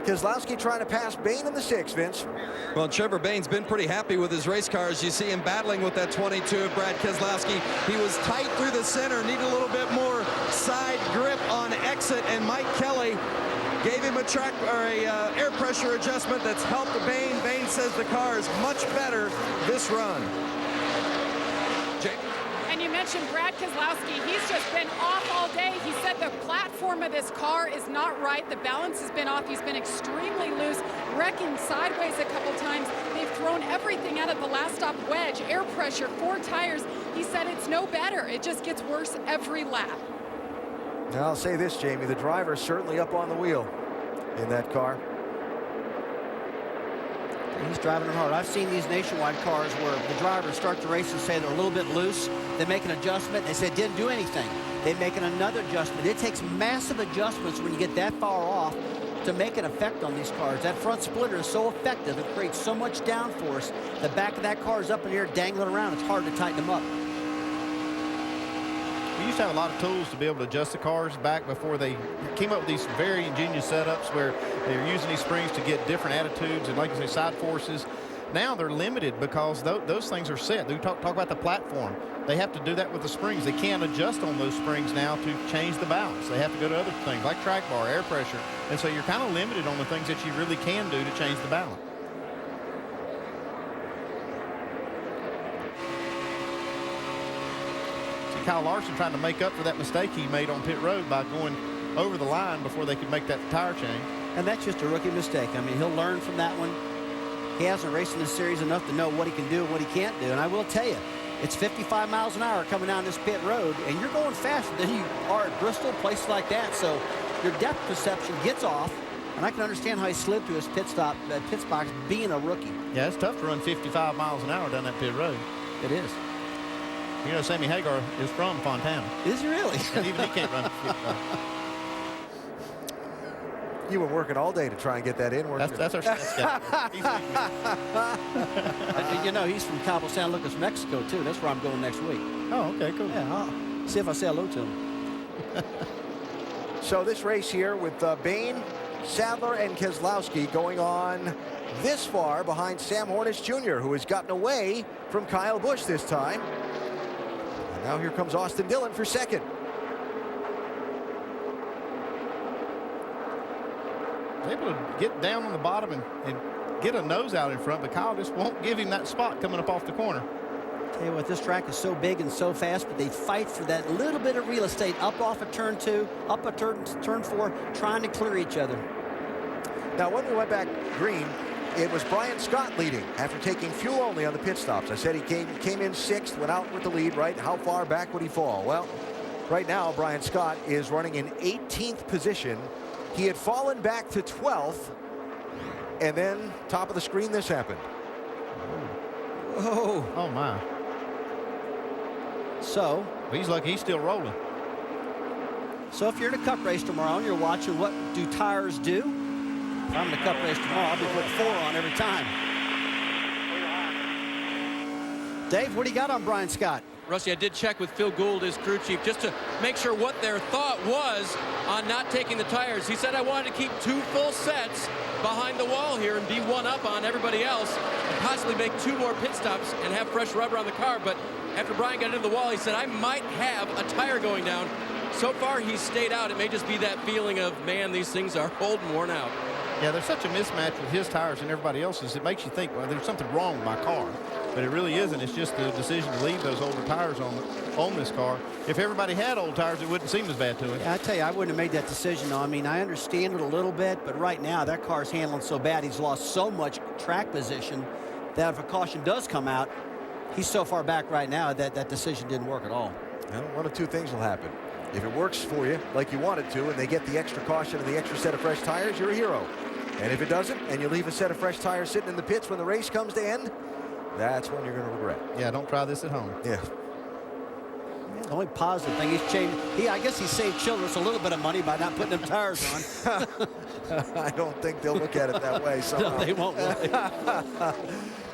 Keselowski trying to pass Bayne in the 6, Vince. Well, Trevor Bayne's been pretty happy with his race cars. You see him battling with that 22 of Brad Keselowski. He was tight through the center, needed a little bit more side grip on exit, and Mike Kelly gave him a air pressure adjustment that's helped Bayne. Bayne says the car is much better this run. And you mentioned Brad Keselowski. He's just been off all day. He said the platform of this car is not right. The balance has been off. He's been extremely loose, wrecking sideways a couple times. They've thrown everything out of the last stop wedge, air pressure, 4 tires. He said it's no better. It just gets worse every lap. Now, I'll say this, Jamie, the driver's certainly up on the wheel in that car. He's driving them hard. I've seen these Nationwide cars where the drivers start the race and say they're a little bit loose. They make an adjustment. They say it didn't do anything. They make another adjustment. It takes massive adjustments when you get that far off to make an effect on these cars. That front splitter is so effective. It creates so much downforce. The back of that car is up in the air dangling around. It's hard to tighten them up. We used to have a lot of tools to be able to adjust the cars back before they came up with these very ingenious setups where they're using these springs to get different attitudes and, like you say, side forces. Now they're limited because those things are set. We talk about the platform. They have to do that with the springs. They can't adjust on those springs now to change the balance. They have to go to other things like track bar, air pressure. And so you're kind of limited on the things that you really can do to change the balance. Kyle Larson trying to make up for that mistake he made on pit road by going over the line before they could make that tire change. And that's just a rookie mistake. I mean, he'll learn from that one. He hasn't raced in this series enough to know what he can do and what he can't do. And I will tell you, it's 55 miles an hour coming down this pit road, and you're going faster than you are at Bristol, places like that. So your depth perception gets off, and I can understand how he slid through his pit box being a rookie. Yeah, it's tough to run 55 miles an hour down that pit road. It is. You know, Sammy Hagar is from Fontana. Is he really? And even he can't run 55. You were working all day to try and get that in, weren't you? That's our stats guy. You know, he's from Cabo San Lucas, Mexico, too. That's where I'm going next week. Oh, okay, cool. Yeah, I'll see if I say hello to him. So this race here with Bayne, Sadler, and Keselowski going on this far behind Sam Hornish Jr., who has gotten away from Kyle Busch this time. And now here comes Austin Dillon for second. Able to get down on the bottom and get a nose out in front, but Kyle just won't give him that spot coming up off the corner. Tell you what, this track is so big and so fast, but they fight for that little bit of real estate up off of turn 2, up a turn 4, trying to clear each other. Now, when we went back green, it was Brian Scott leading after taking fuel only on the pit stops. I said he came in 6th, went out with the lead, right? How far back would he fall? Well, right now, Brian Scott is running in 18th position. He had fallen back to 12th And then, top of the screen, this happened. Whoa. Oh, my. So. He's lucky he's still rolling. So if you're in a cup race tomorrow and you're watching what do tires do, if I'm in a cup race tomorrow, I'll be putting 4 on every time. Dave, what do you got on Brian Scott? Rusty, I did check with Phil Gould, his crew chief, just to make sure what their thought was on not taking the tires. He said, I wanted to keep 2 full sets behind the wall here and be one up on everybody else and possibly make 2 more pit stops and have fresh rubber on the car. But after Brian got into the wall, he said, I might have a tire going down. So far, he's stayed out. It may just be that feeling of, man, these things are old and worn out. Yeah, there's such a mismatch with his tires and everybody else's. It makes you think, well, there's something wrong with my car. But it really isn't. It's just the decision to leave those older tires on this car. If everybody had old tires, it wouldn't seem as bad to him. Yeah, I tell you, I wouldn't have made that decision. I mean, I understand it a little bit, but right now that car's handling so bad. He's lost so much track position that if a caution does come out, he's so far back right now that that decision didn't work at all. Well, one of 2 things will happen. If it works for you like you want it to and they get the extra caution and the extra set of fresh tires, you're a hero. And if it doesn't and you leave a set of fresh tires sitting in the pits when the race comes to end, that's when you're going to regret. Yeah, don't try this at home. Yeah. The only positive thing he's changed, I guess he saved Childress a little bit of money by not putting them tires on. I don't think they'll look at it that way somehow. No, they won't.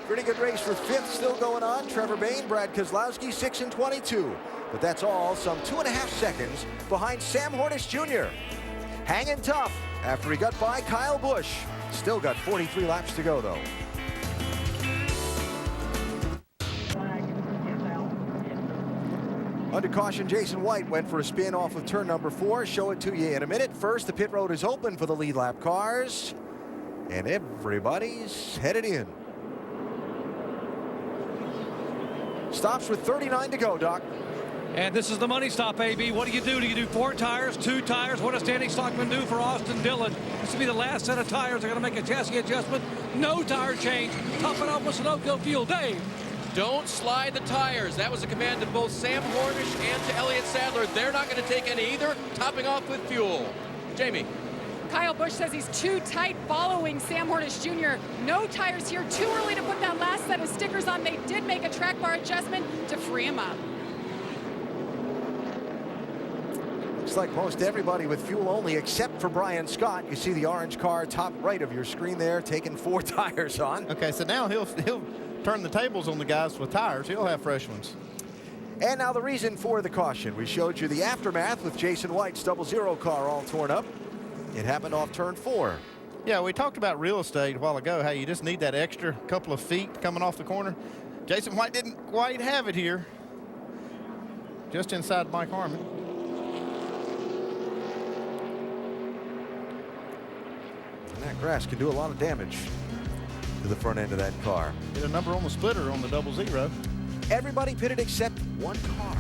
Pretty good race for 5th still going on. Trevor Bayne, Brad Keselowski, 6 and 22. But that's all some 2.5 seconds behind Sam Hornish Jr. Hanging tough after he got by Kyle Busch. Still got 43 laps to go, though. Under caution, Jason White went for a spin off of turn number 4. Show it to you in a minute. First, the pit road is open for the lead lap cars. And everybody's headed in. Stops with 39 to go, Doc. And this is the money stop, AB. What do? Do you do 4 tires, 2 tires? What does Danny Stockman do for Austin Dillon? This will be the last set of tires. They're going to make a chassis adjustment. No tire change. Top it off with Sunoco fuel. Dave. Don't slide the tires. That was a command to both Sam Hornish and to Elliott Sadler. They're not going to take any either. Topping off with fuel. Jamie. Kyle Busch says he's too tight following Sam Hornish Jr. No tires here. Too early to put that last set of stickers on. They did make a track bar adjustment to free him up. Looks like most everybody with fuel only except for Brian Scott. You see the orange car top right of your screen there taking 4 tires on. Okay, so now he'll turn the tables on the guys with tires. He'll have fresh ones. And now the reason for the caution. We showed you the aftermath with Jason White's 00 car all torn up. It happened off turn 4. Yeah, we talked about real estate a while ago, how you just need that extra couple of feet coming off the corner. Jason White didn't quite have it here. Just inside Mike Harmon. And that grass can do a lot of damage to the front end of that car. Get a number on the splitter on the 00. Everybody pitted except 1 car.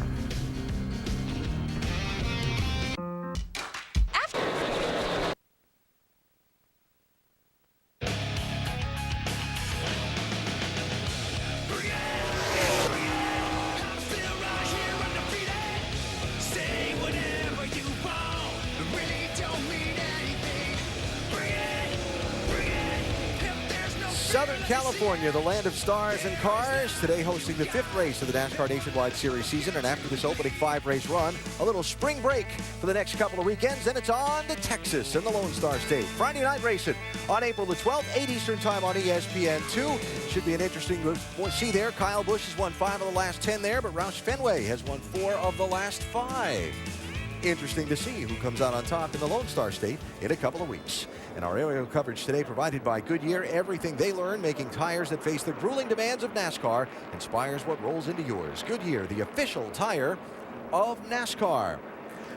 Southern California, the land of stars and cars, today hosting the 5th race of the NASCAR Nationwide Series season. And after this opening 5-race run, a little spring break for the next couple of weekends. Then it's on to Texas and the Lone Star State. Friday night racing on April the 12th, 8 Eastern time on ESPN2. Should be an interesting see there. Kyle Busch has won 5 of the last 10 there, but Roush Fenway has won 4 of the last 5. Interesting to see who comes out on top in the Lone Star State in a couple of weeks. And our aerial coverage today provided by Goodyear. Everything they learn making tires that face the grueling demands of NASCAR inspires what rolls into yours. Goodyear, the official tire of NASCAR.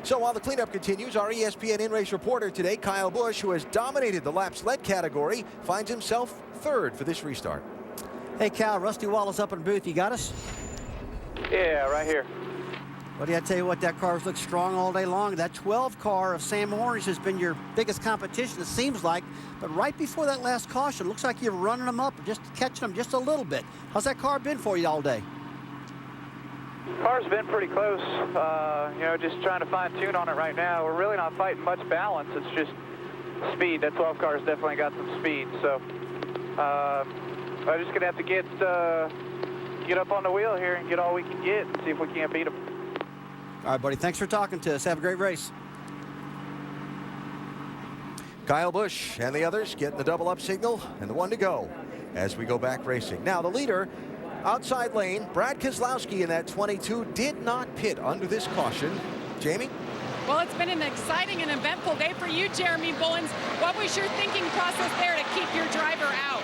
So while the cleanup continues, our ESPN in-race reporter today, Kyle Busch, who has dominated the laps led category, finds himself 3rd for this restart. Hey, Cal, Rusty Wallace up in the booth. You got us? Yeah, right here. Well, I tell you what, that car's looked strong all day long. That 12 car of Sam Hornish has been your biggest competition, it seems like. But right before that last caution, looks like you're running them up, just catching them just a little bit. How's that car been for you all day? Car's been pretty close. You know, just trying to fine tune on it right now. We're really not fighting much balance. It's just speed. That 12 car's definitely got some speed. So I'm just gonna have to get up on the wheel here and get all we can get and see if we can't beat them. All right, buddy. Thanks for talking to us. Have a great race. Kyle Busch and the others getting the double up signal and the one to go as we go back racing. Now the leader, outside lane, Brad Keselowski in that 22 did not pit under this caution. Jamie? Well, it's been an exciting and eventful day for you, Jeremy Bullins. What was your thinking process there to keep your driver out?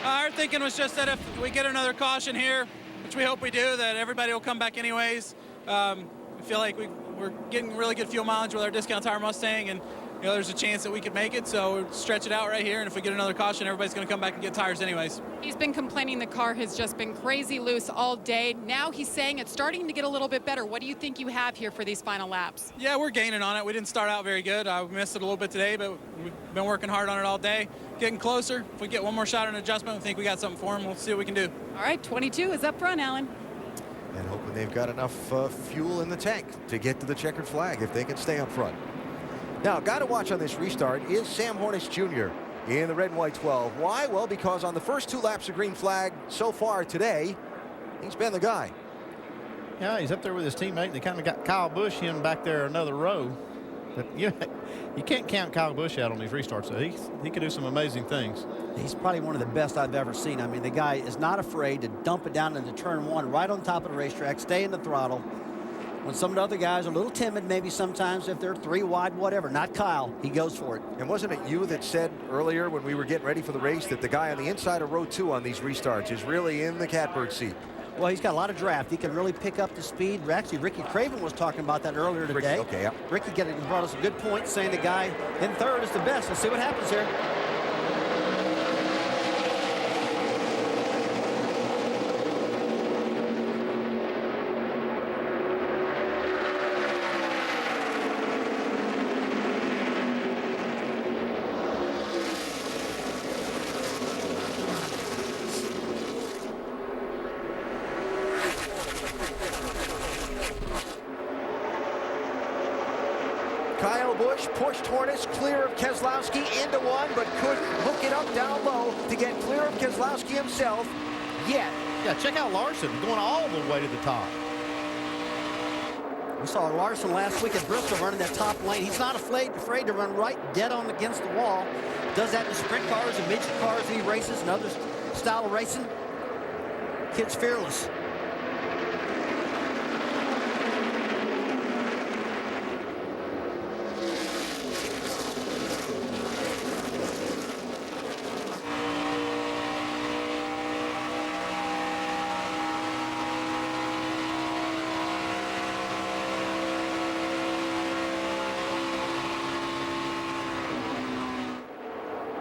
Our thinking was just that if we get another caution here, which we hope we do, that everybody will come back anyways. I feel like we're getting really good fuel mileage with our discount tire Mustang, and there's a chance that we could make it, so we'll stretch it out right here, and if we get another caution, everybody's going to come back and get tires anyways. He's been complaining the car has just been crazy loose all day. Now he's saying it's starting to get a little bit better. What do you think you have here for these final laps? Yeah, we're gaining on it. We didn't start out very good. We missed it a little bit today, but we've been working hard on it all day. Getting closer. If we get one more shot at an adjustment, I think we got something for him. We'll see what we can do. All right, 22 is up front, Alan. And hoping they've got enough fuel in the tank to get to the checkered flag if they can stay up front. Now, guy to watch on this restart is Sam Hornish Jr. in the red and white 12. Why? Well, because on the first 2 laps of green flag so far today, he's been the guy. Yeah, he's up there with his teammate. They kind of got Kyle Busch in back there another row. But you can't count Kyle Busch out on these restarts. So he could do some amazing things. He's probably one of the best I've ever seen. I mean, the guy is not afraid to dump it down into turn 1 right on top of the racetrack, stay in the throttle. When some of the other guys are a little timid, maybe sometimes if they're 3 wide, whatever, not Kyle, he goes for it. And wasn't it you that said earlier when we were getting ready for the race that the guy on the inside of row 2 on these restarts is really in the catbird seat? Well, he's got a lot of draft. He can really pick up the speed. Actually, Ricky Craven was talking about that earlier today. Ricky, okay, yeah. Ricky brought us a good point, saying the guy in third is the best. Let's see what happens here. Kyle Busch pushed Hornish clear of Keselowski into 1, but couldn't hook it up down low to get clear of Keselowski himself yet. Yeah, check out Larson going all the way to the top. We saw Larson last week at Bristol running that top lane. He's not afraid to run right dead on against the wall. Does that in sprint cars and midget cars he races and other style of racing. Kid's fearless.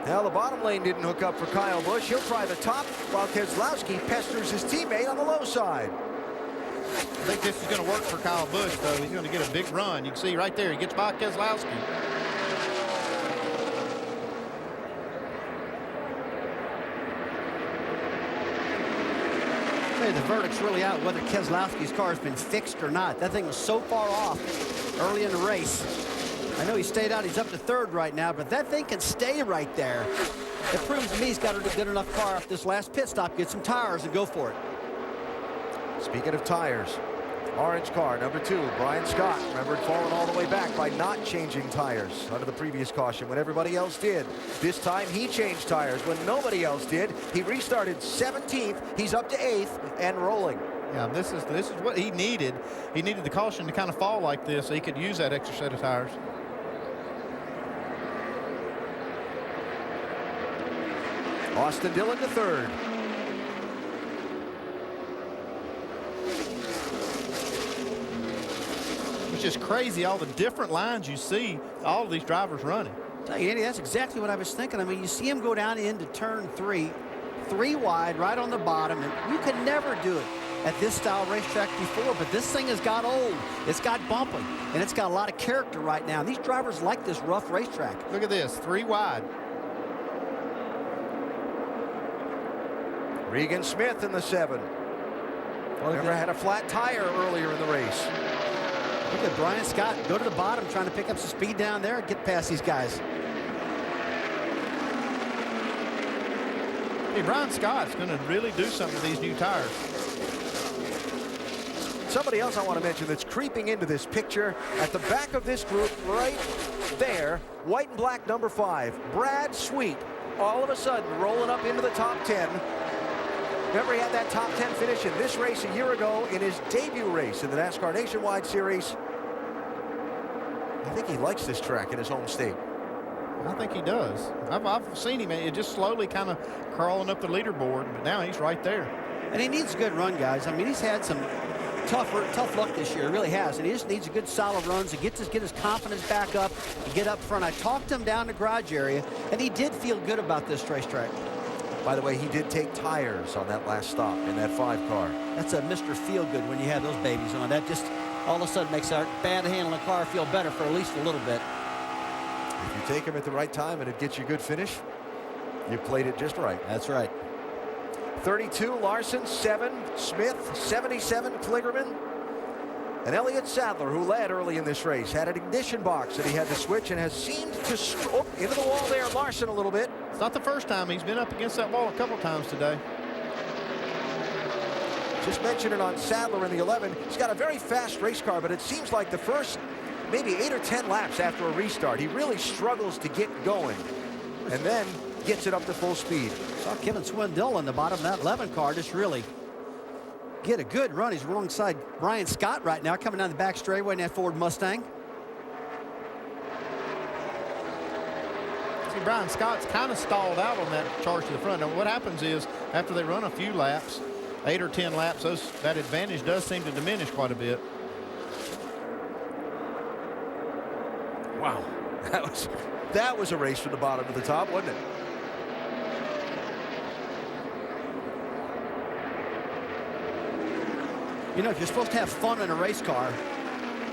Now the bottom lane didn't hook up for Kyle Busch. He'll try the top while Keselowski pesters his teammate on the low side. I think this is going to work for Kyle Busch, though. He's going to get a big run. You can see right there, he gets by Keselowski. Hey, the verdict's really out whether Keselowski's car has been fixed or not. That thing was so far off early in the race. I know he stayed out. He's up to third right now, but that thing can stay right there. It proves to me he's got a good enough car off this last pit stop, get some tires and go for it. Speaking of tires, orange car, number 2, Brian Scott. Remember, falling all the way back by not changing tires under the previous caution when everybody else did. This time he changed tires when nobody else did. He restarted 17th. He's up to 8th and rolling. Yeah, this is what he needed. He needed the caution to kind of fall like this so he could use that extra set of tires. Austin Dillon to third. It's just crazy, all the different lines you see all of these drivers running. Hey, Andy, that's exactly what I was thinking. I mean, you see him go down into turn 3 wide, right on the bottom, and you can never do it at this style racetrack before, but this thing has got old. It's got bumping, and it's got a lot of character right now. And these drivers like this rough racetrack. Look at this, 3 wide. Regan Smith in the 7. Remember, had a flat tire earlier in the race. Look at Brian Scott go to the bottom, trying to pick up some speed down there and get past these guys. Hey, Brian Scott's going to really do something with these new tires. Somebody else I want to mention that's creeping into this picture at the back of this group right there, white and black number 5, Brad Sweet, all of a sudden rolling up into the top 10. Remember, he had that top 10 finish in this race a year ago in his debut race in the NASCAR Nationwide Series. I think he likes this track in his home state. I think he does. I've seen him. It just slowly kind of crawling up the leaderboard, but now he's right there. And he needs a good run, guys. I mean, he's had some tough luck this year. He really has. And he just needs a good solid runs to get his confidence back up and get up front. I talked him down the garage area, and he did feel good about this racetrack. By the way, he did take tires on that last stop in that 5 car. That's a Mr. Feel-Good when you have those babies on. That just all of a sudden makes our bad handling car feel better for at least a little bit. If you take him at the right time and it gets you a good finish, you played it just right. That's right. 32, Larson, 7, Smith, 77, Kligerman. And Elliott Sadler, who led early in this race, had an ignition box that he had to switch and has seemed to into the wall there. Larson a little bit. It's not the first time. He's been up against that wall a couple times today. Just mentioned it on Sadler in the 11. He's got a very fast race car, but it seems like the first maybe 8 or 10 laps after a restart, he really struggles to get going and then gets it up to full speed. Saw Kevin Swindell in the bottom of that 11 car just really get a good run. He's alongside Brian Scott right now, coming down the back straightaway in that Ford Mustang. See, Brian Scott's kind of stalled out on that charge to the front. Now, what happens is, after they run a few laps, 8 or 10 laps, that advantage does seem to diminish quite a bit. Wow. That was a race from the bottom to the top, wasn't it? You know, if you're supposed to have fun in a race car,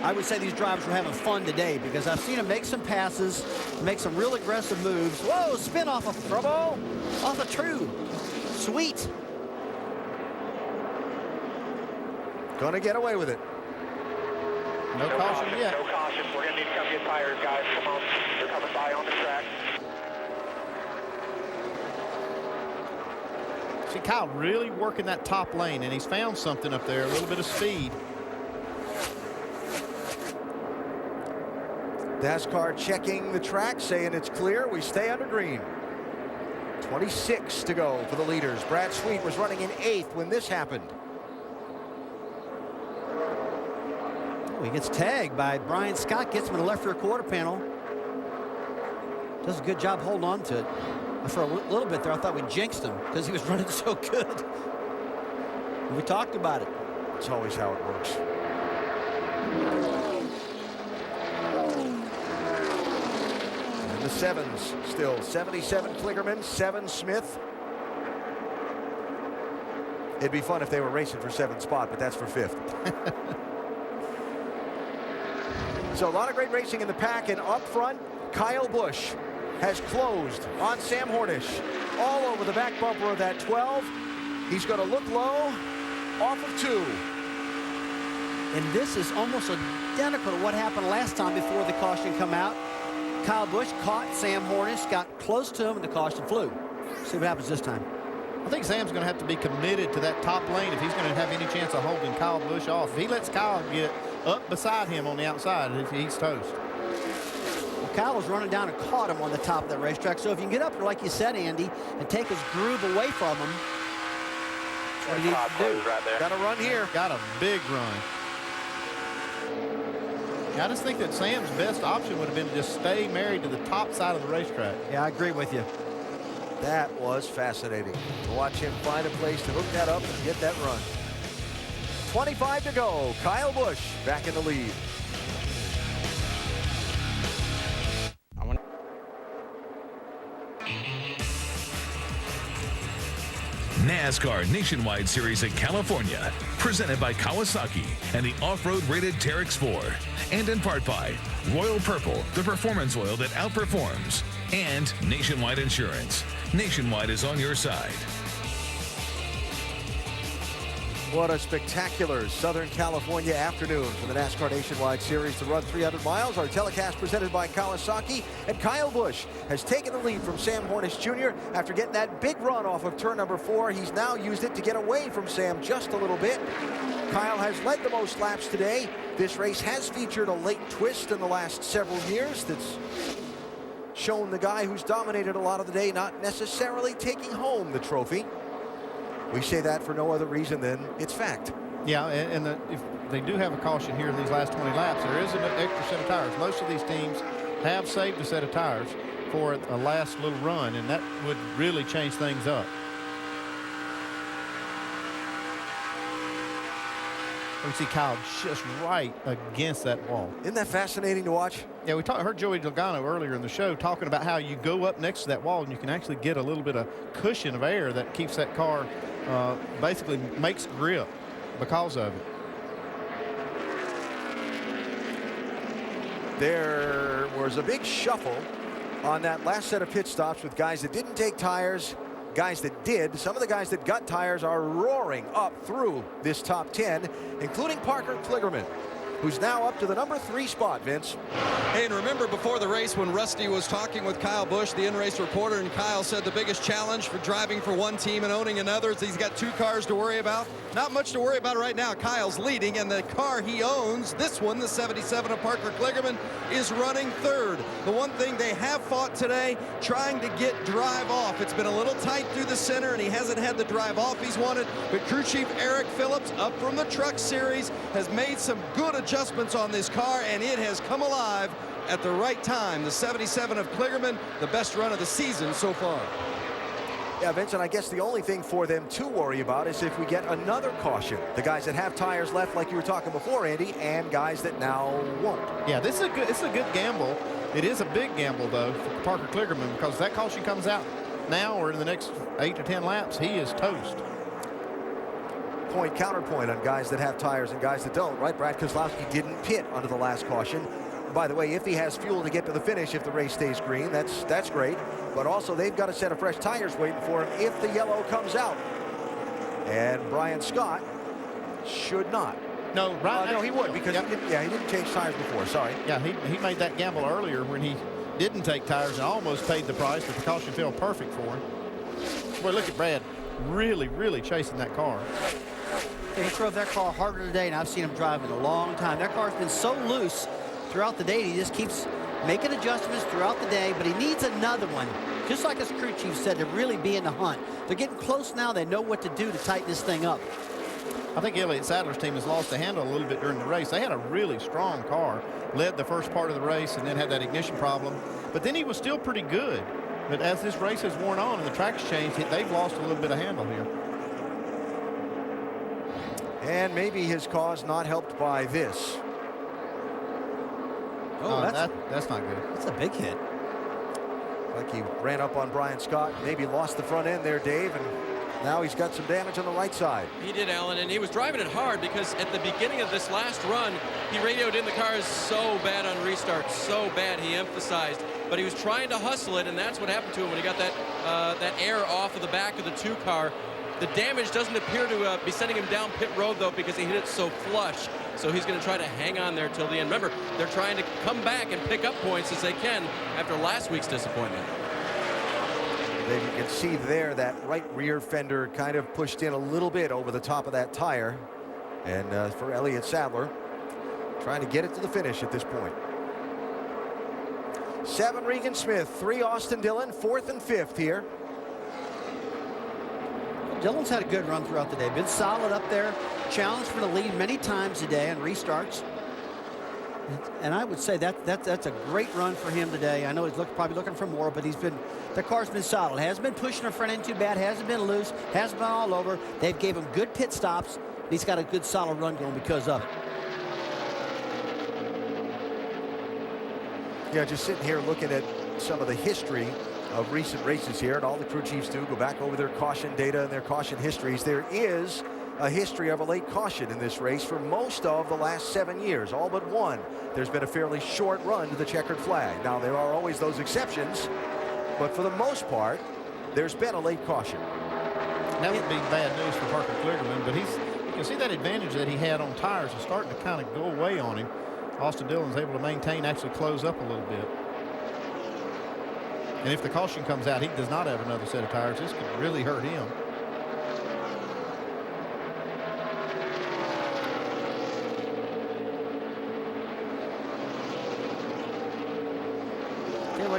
I would say these drivers were having fun today because I've seen them make some passes, make some real aggressive moves. Whoa, spin off of Trouble, off of True. Sweet. Gonna get away with it. No caution yet. No caution. We're gonna need to come get tires, guys. Come on. They're coming by on the track. See Kyle really working that top lane, and he's found something up there, a little bit of speed. NASCAR checking the track, saying it's clear. We stay under green. 26 to go for the leaders. Brad Sweet was running in 8th when this happened. Oh, he gets tagged by Brian Scott, gets him in the left rear quarter panel. Does a good job holding on to it. For a little bit there, I thought we jinxed him because he was running so good. We talked about it. It's always how it works. And the 7s still. 77 Kligerman, 7 Smith. It'd be fun if they were racing for 7th spot, but that's for 5th. So a lot of great racing in the pack, and up front, Kyle Busch has closed on Sam Hornish all over the back bumper of that 12. He's going to look low off of 2. And this is almost identical to what happened last time before the caution come out. Kyle Busch caught Sam Hornish, got close to him, and the caution flew. See what happens this time. I think Sam's going to have to be committed to that top lane if he's going to have any chance of holding Kyle Busch off. If he lets Kyle get up beside him on the outside, he's toast. Kyle was running down and caught him on the top of the racetrack. So if you can get up there, like you said, Andy, and take his groove away from him, that's what he needs to do. Right there. Got a run here. Got a big run. I just think that Sam's best option would have been to just stay married to the top side of the racetrack. Yeah, I agree with you. That was fascinating to watch him find a place to hook that up and get that run. 25 to go. Kyle Busch back in the lead. NASCAR Nationwide Series at California, presented by Kawasaki and the off-road rated Terex 4, and in part by Royal Purple, the performance oil that outperforms, and Nationwide Insurance. Nationwide is on your side. What a spectacular Southern California afternoon for the NASCAR Nationwide Series to run 300 miles. Our telecast presented by Kawasaki, and Kyle Busch has taken the lead from Sam Hornish Jr. after getting that big run off of turn number 4. He's now used it to get away from Sam just a little bit. Kyle has led the most laps today. This race has featured a late twist in the last several years that's shown the guy who's dominated a lot of the day not necessarily taking home the trophy. We say that for no other reason than it's fact. Yeah, and if they do have a caution here in these last 20 laps, there is an extra set of tires. Most of these teams have saved a set of tires for a last little run, and that would really change things up. We see Kyle just right against that wall. Isn't that fascinating to watch? Yeah, we heard Joey Logano earlier in the show talking about how you go up next to that wall and you can actually get a little bit of cushion of air that keeps that car, basically makes grip because of it. There was a big shuffle on that last set of pit stops with guys that didn't take tires, guys that did. Some of the guys that got tires are roaring up through this top 10, including Parker Kligerman, who's now up to the number 3 spot, Vince. Hey, and remember before the race when Rusty was talking with Kyle Busch, the in-race reporter, and Kyle said the biggest challenge for driving for one team and owning another is he's got 2 cars to worry about. Not much to worry about right now. Kyle's leading, and the car he owns, this one, the 77 of Parker Kligerman, is running 3rd. The one thing they have fought today, trying to get drive off. It's been a little tight through the center, and he hasn't had the drive off he's wanted, but crew chief Eric Phillips, up from the Truck Series, has made some good adjustments on this car, and it has come alive at the right time. The 77 of Kligerman, the best run of the season so far. Yeah, Vincent, I guess the only thing for them to worry about is if we get another caution. The guys that have tires left, like you were talking before, Andy, and guys that now won't. Yeah, it's a good gamble. It is a big gamble, though, for Parker Kligerman, because if that caution comes out now or in the next 8 to 10 laps, he is toast. Point, counterpoint on guys that have tires and guys that don't, right? Brad Keselowski didn't pit under the last caution. By the way, if he has fuel to get to the finish, if the race stays green, that's great. But also, they've got a set of fresh tires waiting for him if the yellow comes out. And Brian Scott should not. No, Brian. No, he would, because he didn't change tires before. Sorry. Yeah, he made that gamble earlier when he didn't take tires and almost paid the price, but the caution fell perfect for him. Boy, look at Brad really, really chasing that car. He drove that car harder today, and I've seen him drive in a long time. That car's been so loose throughout the day. He just keeps making adjustments throughout the day, but he needs another one, just like his crew chief said, to really be in the hunt. They're getting close now. They know what to do to tighten this thing up. I think Elliott Sadler's team has lost the handle a little bit during the race. They had a really strong car, led the first part of the race, and then had that ignition problem. But then he was still pretty good. But as this race has worn on and the track's changed, they've lost a little bit of handle here. And maybe his cause not helped by this. Oh, that's not good. That's a big hit. Like he ran up on Brian Scott, maybe lost the front end there, Dave, and now he's got some damage on the right side. He did, Alan, and he was driving it hard because at the beginning of this last run, he radioed in the car is so bad on restart, so bad, he emphasized. But he was trying to hustle it, and that's what happened to him when he got that air off of the back of the 2 car. The damage doesn't appear to be sending him down pit road, though, because he hit it so flush. So he's going to try to hang on there till the end. Remember, they're trying to come back and pick up points as they can after last week's disappointment. Then you can see there that right rear fender kind of pushed in a little bit over the top of that tire. And for Elliott Sadler, trying to get it to the finish at this point. 7 Regan Smith, 3 Austin Dillon, 4th and 5th here. Dillon's had a good run throughout the day. Been solid up there. Challenged for the lead many times today on restarts. And I would say that's a great run for him today. I know he's probably looking for more, but the car's been solid. Hasn't been pushing the front end too bad. Hasn't been loose. Hasn't been all over. They've gave him good pit stops. And he's got a good solid run going because of it. Yeah, just sitting here looking at some of the history of recent races here, and all the crew chiefs do go back over their caution data and their caution histories. There is a history of a late caution in this race for most of the last 7 years. All but one, there's been a fairly short run to the checkered flag. Now, there are always those exceptions, but for the most part, there's been a late caution. That would be bad news for Parker Kligerman, but You can see that advantage that he had on tires is starting to kind of go away on him. Austin Dillon's able to maintain, actually close up a little bit. And if the caution comes out, he does not have another set of tires. This could really hurt him.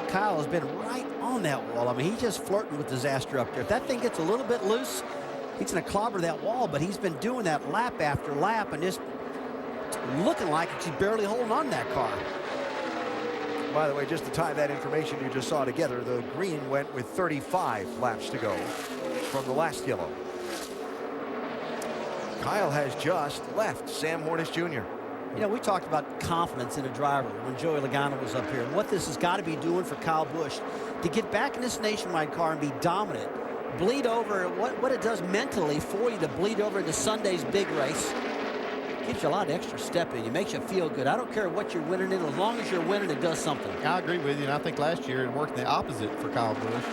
Kyle has been right on that wall. I mean, he's just flirting with disaster up there. If that thing gets a little bit loose, he's going to clobber that wall, but he's been doing that lap after lap and just looking like he's barely holding on to that car. By the way, just to tie that information you just saw together, the green went with 35 laps to go from the last yellow. Kyle has just left Sam Hornish Jr. You know, we talked about confidence in a driver when Joey Logano was up here, and what this has got to be doing for Kyle Busch to get back in this Nationwide car and be dominant, bleed over, what it does mentally for you to bleed over into Sunday's big race. Gives you a lot of extra step in you, makes you feel good. I don't care what you're winning in, as long as you're winning, it does something. I agree with you, and I think last year it worked the opposite for Kyle Busch.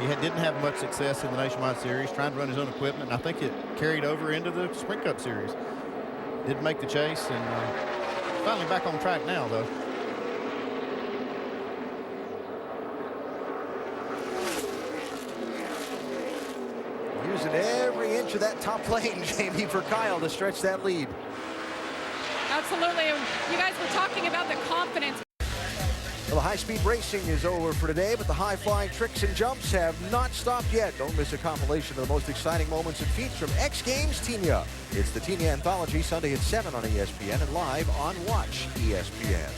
He didn't have much success in the Nationwide Series, trying to run his own equipment, and I think it carried over into the Sprint Cup Series. Didn't make the chase, and finally back on track now, though. Using every inch of that top lane, Jamie, for Kyle to stretch that lead. Absolutely. You guys were talking about the confidence. Well, the high-speed racing is over for today, but the high-flying tricks and jumps have not stopped yet. Don't miss a compilation of the most exciting moments and feats from X Games Tigna. It's the Tigna Anthology, Sunday at 7 on ESPN and live on Watch ESPN.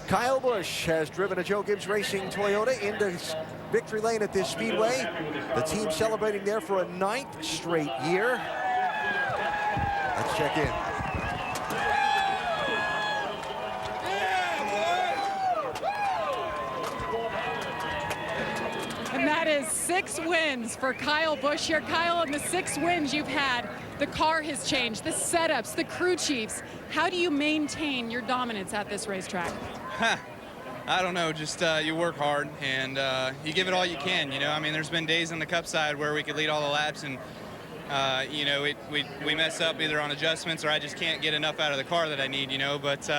Kyle Busch has driven a Joe Gibbs Racing Toyota into victory lane at this Speedway. The team celebrating there for a 9th straight year. Let's check in. And that is 6 wins for Kyle Busch here. Kyle, in the 6 wins you've had, the car has changed, the setups, the crew chiefs. How do you maintain your dominance at this racetrack? I don't know, just you work hard and you give it all you can, you know. I mean, there's been days on the Cup side where we could lead all the laps and, you know, we mess up either on adjustments or I just can't get enough out of the car that I need, you know. But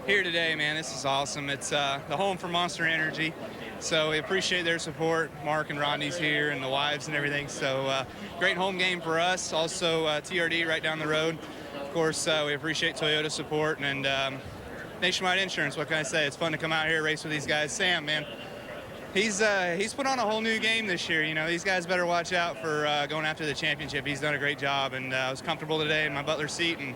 here today, man, this is awesome. It's the home for Monster Energy. So we appreciate their support. Mark and Rodney's here and the wives and everything. So great home game for us. Also TRD right down the road. Of course, we appreciate Toyota support and Nationwide Insurance. What can I say? It's fun to come out here, race with these guys. Sam, man, he's put on a whole new game this year. You know, these guys better watch out for going after the championship. He's done a great job, and I was comfortable today in my Butler seat. And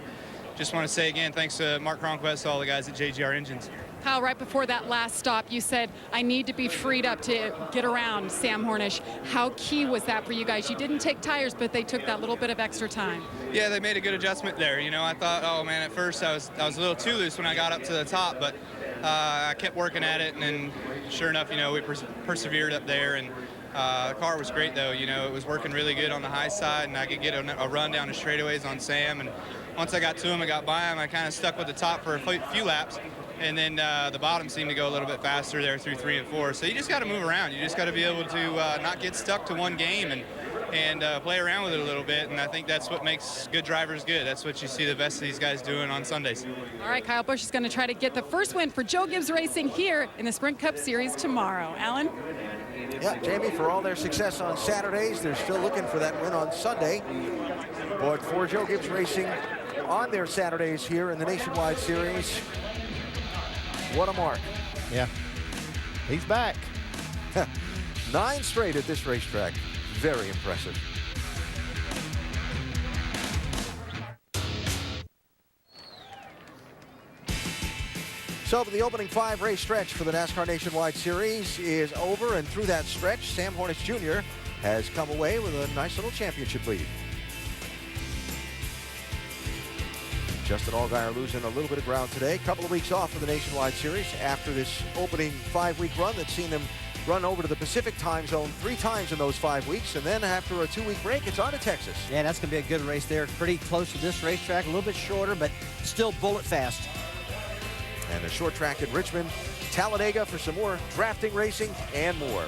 just want to say again, thanks to Mark Cronquist, all the guys at JGR Engines. Kyle, right before that last stop, you said, I need to be freed up to get around Sam Hornish. How key was that for you guys? You didn't take tires, but they took that little bit of extra time. Yeah, they made a good adjustment there. You know, I thought, oh, man, at first I was a little too loose when I got up to the top, but I kept working at it, and then sure enough, you know, we persevered up there, and the car was great, though. You know, it was working really good on the high side, and I could get a run down the straightaways on Sam, and once I got to him and got by him, I kind of stuck with the top for a few laps. And then the bottom seemed to go a little bit faster there through 3 and 4. So you just got to move around. You just got to be able to not get stuck to one game and play around with it a little bit. And I think that's what makes good drivers good. That's what you see the best of these guys doing on Sundays. All right, Kyle Busch is going to try to get the first win for Joe Gibbs Racing here in the Sprint Cup Series tomorrow. Alan? Yeah, Jamie, for all their success on Saturdays, they're still looking for that win on Sunday. But for Joe Gibbs Racing on their Saturdays here in the Nationwide Series, what a mark. Yeah, he's back. 9 straight at this racetrack. Very impressive. So the opening 5 race stretch for the NASCAR Nationwide Series is over, and through that stretch, Sam Hornish Jr. has come away with a nice little championship lead. Justin Allgaier losing a little bit of ground today. Couple of weeks off for the Nationwide Series after this opening 5-week run that's seen them run over to the Pacific time zone 3 times in those 5 weeks. And then after a 2-week break, it's on to Texas. Yeah, that's going to be a good race there. Pretty close to this racetrack. A little bit shorter, but still bullet fast. And a short track at Richmond, Talladega for some more drafting racing and more.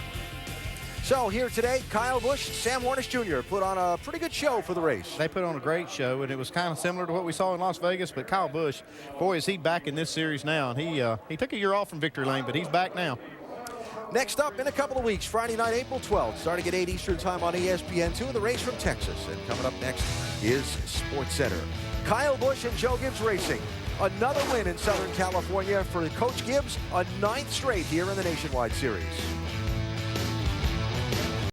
So here today, Kyle Busch, Sam Hornish Jr. put on a pretty good show for the race. They put on a great show, and it was kind of similar to what we saw in Las Vegas. But Kyle Busch, boy, is he back in this series now. And he took a year off from victory lane, but he's back now. Next up in a couple of weeks, Friday night, April 12th, starting at 8 Eastern time on ESPN2, the race from Texas. And coming up next is SportsCenter. Kyle Busch and Joe Gibbs Racing. Another win in Southern California for Coach Gibbs, a 9th straight here in the Nationwide Series.